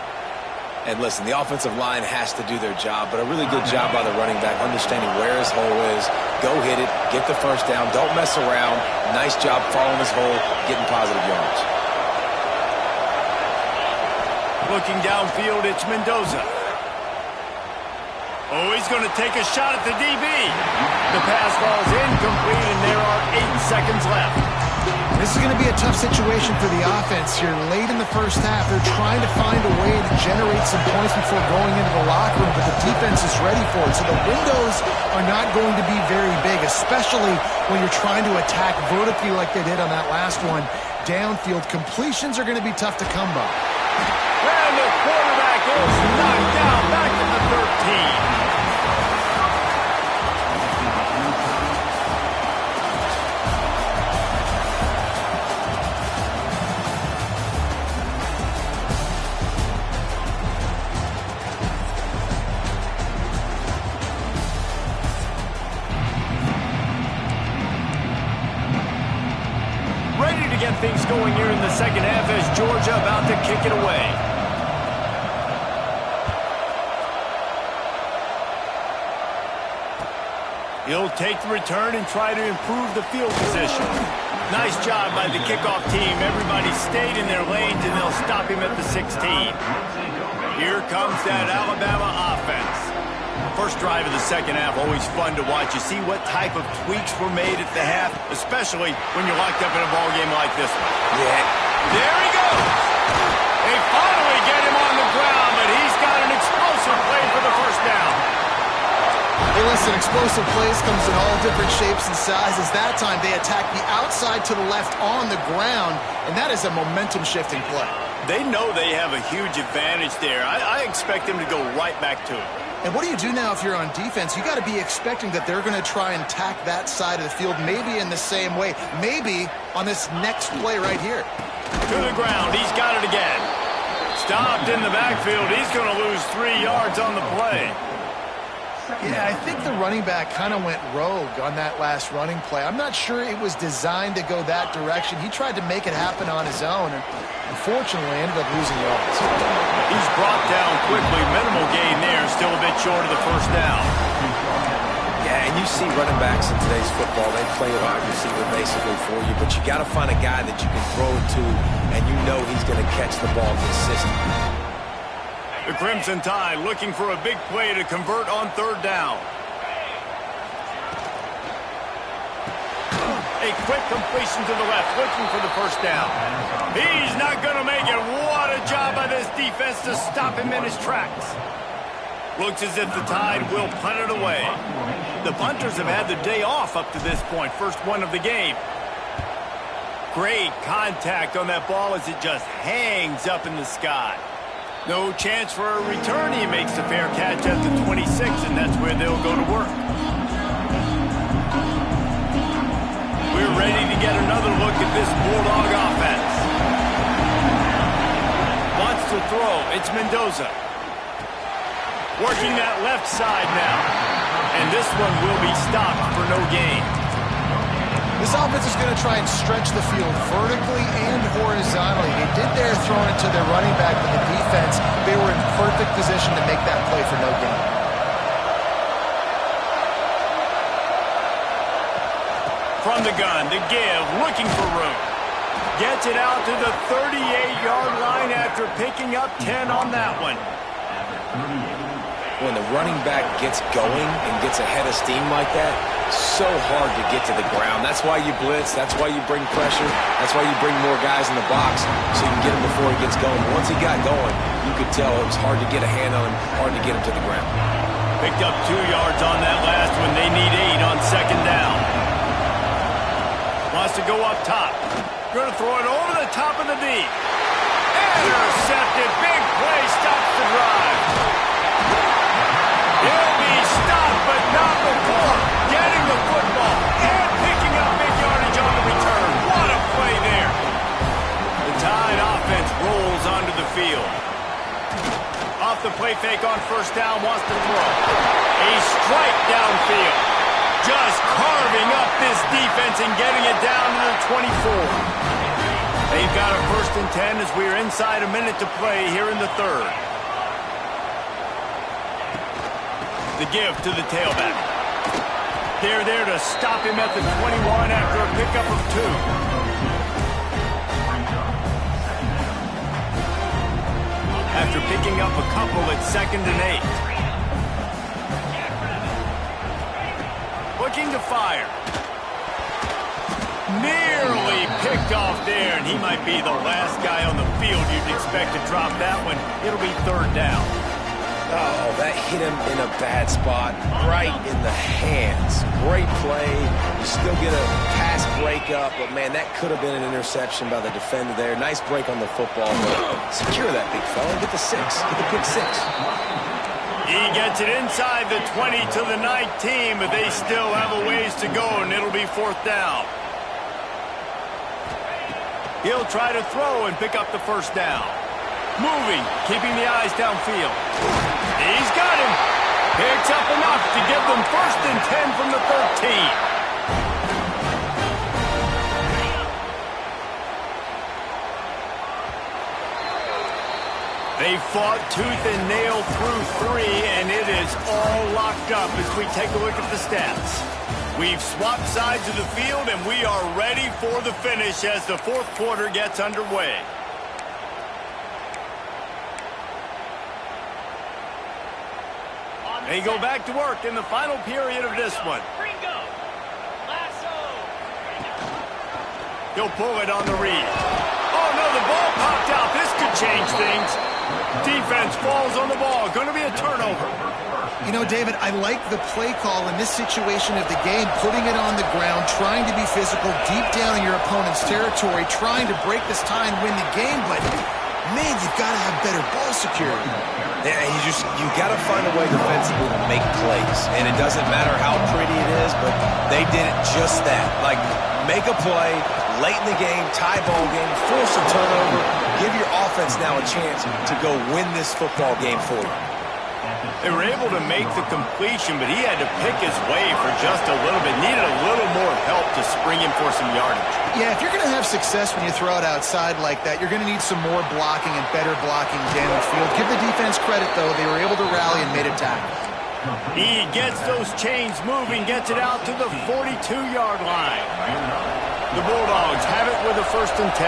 And listen, the offensive line has to do their job, but a really good job by the running back, understanding where his hole is. Go hit it, get the first down, don't mess around. Nice job following his hole, getting positive yards. Looking downfield, it's Mendoza. Oh, he's going to take a shot at the DB. The pass ball's incomplete, and there are 8 seconds left. This is going to be a tough situation for the offense here. Late in the first half, they're trying to find a way to generate some points before going into the locker room, but the defense is ready for it. So the windows are not going to be very big, especially when you're trying to attack vertically like they did on that last one. Downfield completions are going to be tough to come by. And the quarterback goes knocked down back to the 13. things going here in the second half as Georgia about to kick it away. He'll take the return and try to improve the field position. Nice job by the kickoff team. Everybody stayed in their lanes, and they'll stop him at the 16. Here comes that Alabama offense. First drive of the second half, always fun to watch. You see what type of tweaks were made at the half, especially when you're locked up in a ball game like this one. Yeah. There he goes. They finally get him on the ground, but he's got an explosive play for the first down. Hey, listen, explosive plays comes in all different shapes and sizes. That time they attacked the outside to the left on the ground, and that is a momentum-shifting play. They know they have a huge advantage there. I expect them to go right back to it. And what do you do now if you're on defense? You got to be expecting that they're going to try and attack that side of the field, maybe in the same way, maybe on this next play right here. To the ground. He's got it again. Stopped in the backfield. He's going to lose 3 yards on the play. Yeah, I think the running back kind of went rogue on that last running play. I'm not sure it was designed to go that direction. He tried to make it happen on his own, and unfortunately ended up losing yards. He's brought down quickly. Minimal gain there. Still a bit short of the first down. Yeah, and you see running backs in today's football, they play a wide receiver basically for you, but you got to find a guy that you can throw it to, and you know he's going to catch the ball consistently. The Crimson Tide looking for a big play to convert on third down. A quick completion to the left, looking for the first down. He's not going to make it. What a job by this defense to stop him in his tracks. Looks as if the Tide will punt it away. The punters have had the day off up to this point. First one of the game. Great contact on that ball as it just hangs up in the sky. No chance for a return. He makes the fair catch at the 26, and that's where they'll go to work. We're ready to get another look at this Bulldog offense. Wants to throw. It's Mendoza. Working that left side now. And this one will be stopped for no gain. This offense is going to try and stretch the field vertically and horizontally. They did their throwing it to their running back, but the defense, they were in perfect position to make that play for no gain. From the gun, the give, looking for room. Gets it out to the 38-yard line after picking up 10 on that one. When the running back gets going and gets ahead of steam like that, so hard to get to the ground. That's why you blitz. That's why you bring pressure. That's why you bring more guys in the box so you can get him before he gets going. But once he got going, you could tell it was hard to get a hand on him, hard to get him to the ground. Picked up 2 yards on that last one. They need 8 on second down. Wants to go up top. Going to throw it over the top of the deep. Intercepted. Big play. Stops the drive. He'll be stopped, but not before getting the football and picking up big yardage on the return. What a play there. The Tide offense rolls onto the field. Off the play fake on first down, wants to throw. A strike downfield. Just carving up this defense and getting it down to the 24. They've got a 1st and 10 as we're inside a minute to play here in the third. The give to the tailback. They're there to stop him at the 21 after a pickup of 2. After picking up a couple at 2nd and 8. Looking to fire. Nearly picked off there, and he might be the last guy on the field you'd expect to drop that one. It'll be third down. Oh, that hit him in a bad spot, right in the hands. Great play. You still get a pass breakup, but, man, that could have been an interception by the defender there. Nice break on the football. Secure that, big fella. Get the 6. Get the pick 6. He gets it inside the 20 to the 19, but they still have a ways to go, and it'll be 4th down. He'll try to throw and pick up the first down. Moving, keeping the eyes downfield. He's got him. Picks up enough to give them 1st and 10 from the 13. They fought tooth and nail through 3, and it is all locked up as we take a look at the stats. We've swapped sides of the field, and we are ready for the finish as the fourth quarter gets underway. They go back to work in the final period of this one. He'll pull it on the read. Oh, no, the ball popped out. This could change things. Defense falls on the ball. Going to be a turnover. You know, David, I like the play call in this situation of the game, putting it on the ground, trying to be physical deep down in your opponent's territory, trying to break this tie and win the game, but, man, you've got to have better ball security. Yeah, you got to find a way defensively to make plays, and it doesn't matter how pretty it is, but they did it just that. Like, make a play late in the game, tie ball game, force a turnover, give your offense now a chance to go win this football game for you. They were able to make the completion, but he had to pick his way for just a little bit. Needed a little more help to spring him for some yardage. Yeah, if you're going to have success when you throw it outside like that, you're going to need some more blocking and better blocking down the field. Give the defense credit, though. They were able to rally and made a tackle. He gets those chains moving, gets it out to the 42-yard line. The Bulldogs have it with a 1st and 10.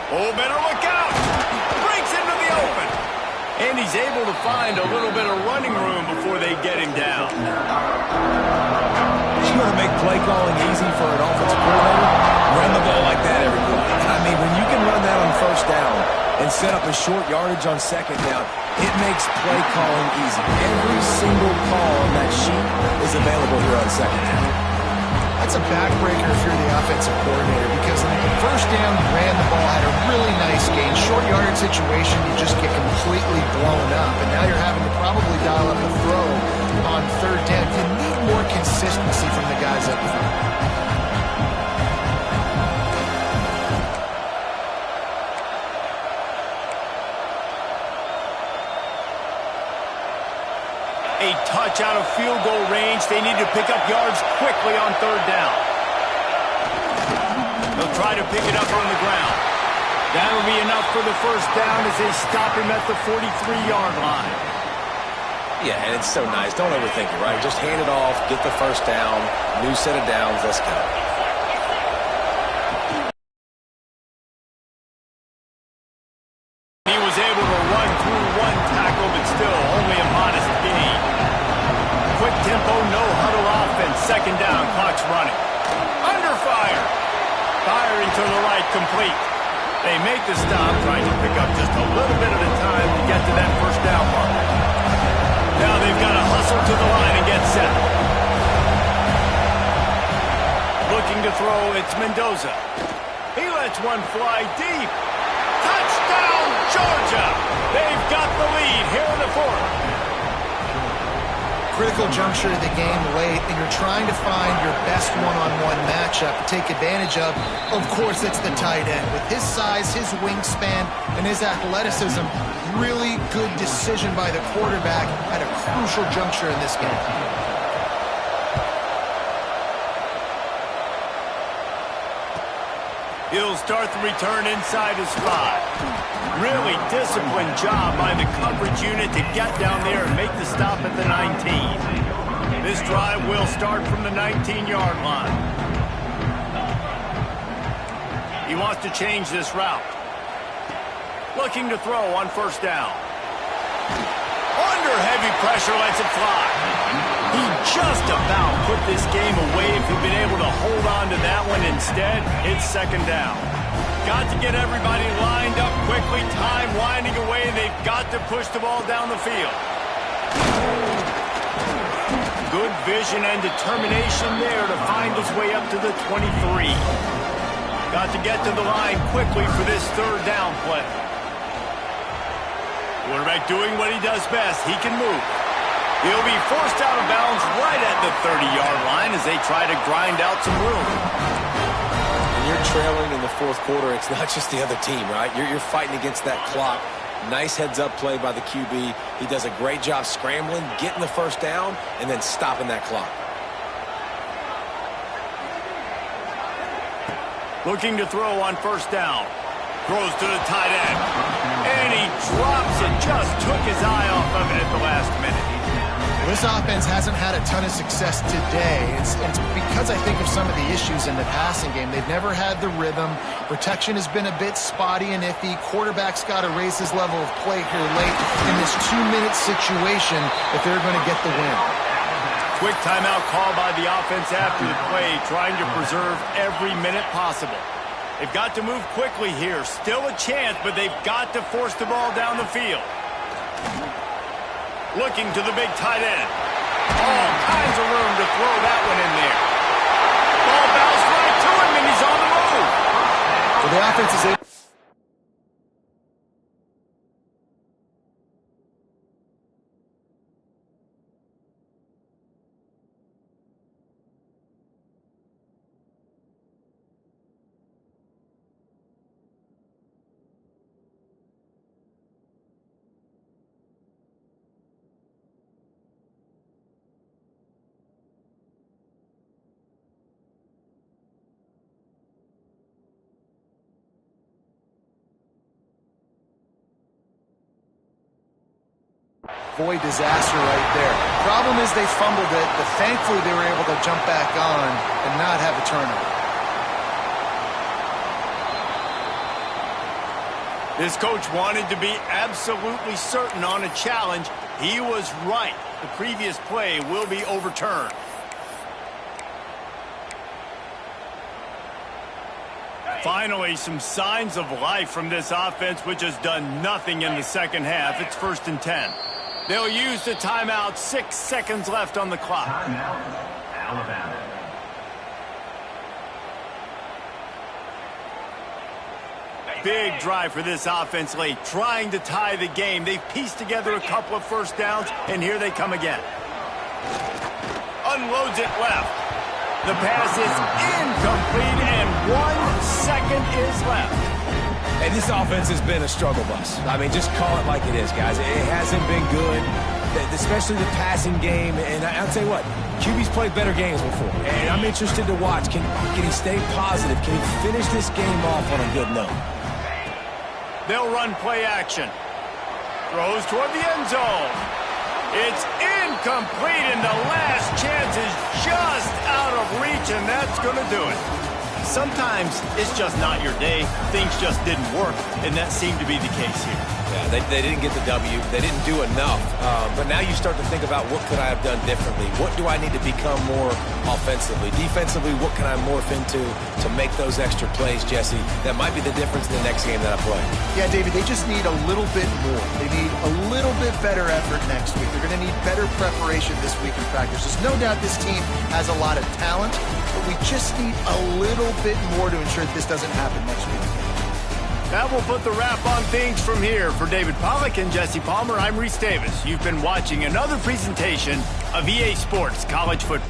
Oh, better look out! Breaks into the open. And he's able to find a little bit of running room before they get him down. You want to make play calling easy for an offensive coordinator? Run the ball like that every play. I mean, when you can run that on 1st down and set up a short yardage on 2nd down, it makes play calling easy. Every single call on that sheet is available here on 2nd down. That's a backbreaker if you're the offensive coordinator, because on the 1st down, you ran the ball, had a really nice gain. Short yardage situation, you just get completely blown up, and now you're having to probably dial up a throw on 3rd down. You need more consistency from the guys up front. A touch out of field goal range. They need to pick up yards quickly on 3rd down. They'll try to pick it up on the ground. That'll be enough for the 1st down as they stop him at the 43-yard line. Yeah, and it's so nice. Don't overthink it, right? Just hand it off, get the 1st down, new set of downs, let's go. He was able to run through 1 tackle, but still only a modest gain. Quick tempo, no huddle offense. 2nd down, clock's running. Under fire. Firing to the right, complete. They make the stop, trying to pick up just a little bit at a time to get to that 1st down mark. Now they've got to hustle to the line and get set. Looking to throw, it's Mendoza. He lets one fly deep. Touchdown, Georgia! They've got the lead here in the 4th. Critical juncture of the game late, and you're trying to find your best one-on-one matchup to take advantage of. Of course, it's the tight end. With his size, his wingspan, and his athleticism, really good decision by the quarterback at a crucial juncture in this game. He'll start the return inside his 5. Really disciplined job by the coverage unit to get down there and make the stop at the 19. This drive will start from the 19-yard line. He wants to change this route. Looking to throw on 1st down. Under heavy pressure, lets it fly. He just about put this game away if he'd been able to hold on to that one. Instead, it's 2nd down. Got to get everybody lined up quickly. Time winding away. They've got to push the ball down the field. Good vision and determination there to find his way up to the 23. Got to get to the line quickly for this 3rd down play. Quarterback doing what he does best. He can move. He'll be forced out of bounds right at the 30-yard line as they try to grind out some room. When you're trailing in the 4th quarter, it's not just the other team, right? You're fighting against that clock. Nice heads-up play by the QB. He does a great job scrambling, getting the 1st down, and then stopping that clock. Looking to throw on first down. Throws to the tight end. And he drops it. Just took his eye off of it at the last minute. This offense hasn't had a ton of success today. It's because I think of some of the issues in the passing game. They've never had the rhythm. Protection has been a bit spotty and iffy. Quarterback's got to raise his level of play here late in this 2-minute situation if they're going to get the win. Quick timeout call by the offense after the play, trying to preserve every minute possible. They've got to move quickly here. Still a chance, but they've got to force the ball down the field. Looking to the big tight end. All kinds of room to throw that one in there. Ball bounced right to him, and he's on the move. So the offense is able. Boy, disaster right there. Problem is they fumbled it, but thankfully they were able to jump back on and not have a turnover. This coach wanted to be absolutely certain on a challenge. He was right. The previous play will be overturned. Finally, some signs of life from this offense, which has done nothing in the second half. It's 1st and 10. They'll use the timeout. 6 seconds left on the clock. Timeout, Alabama. Big drive for this offense late, trying to tie the game. They've pieced together a couple of first downs, and here they come again. Unloads it left. The pass is incomplete, and 1 second is left. And this offense has been a struggle bus. I mean, just call it like it is, guys. It hasn't been good, especially the passing game. And I'll tell you what, QB's played better games before. And I'm interested to watch. Can he stay positive? Can he finish this game off on a good note? They'll run play action. Throws toward the end zone. It's incomplete, and the last chance is just out of reach, and that's going to do it. Sometimes it's just not your day. Things just didn't work, and that seemed to be the case here. Yeah, they didn't get the W. They didn't do enough. But now you start to think about, what could I have done differently? What do I need to become more offensively? Defensively, what can I morph into to make those extra plays, Jesse? That might be the difference in the next game that I play. Yeah, David, they just need a little bit more. They need a little bit better effort next week. They're going to need better preparation this week in practice. There's no doubt this team has a lot of talent, but we just need a little bit more to ensure that this doesn't happen next week. That will put the wrap on things from here. For David Pollack and Jesse Palmer, I'm Reese Davis. You've been watching another presentation of EA Sports College Football.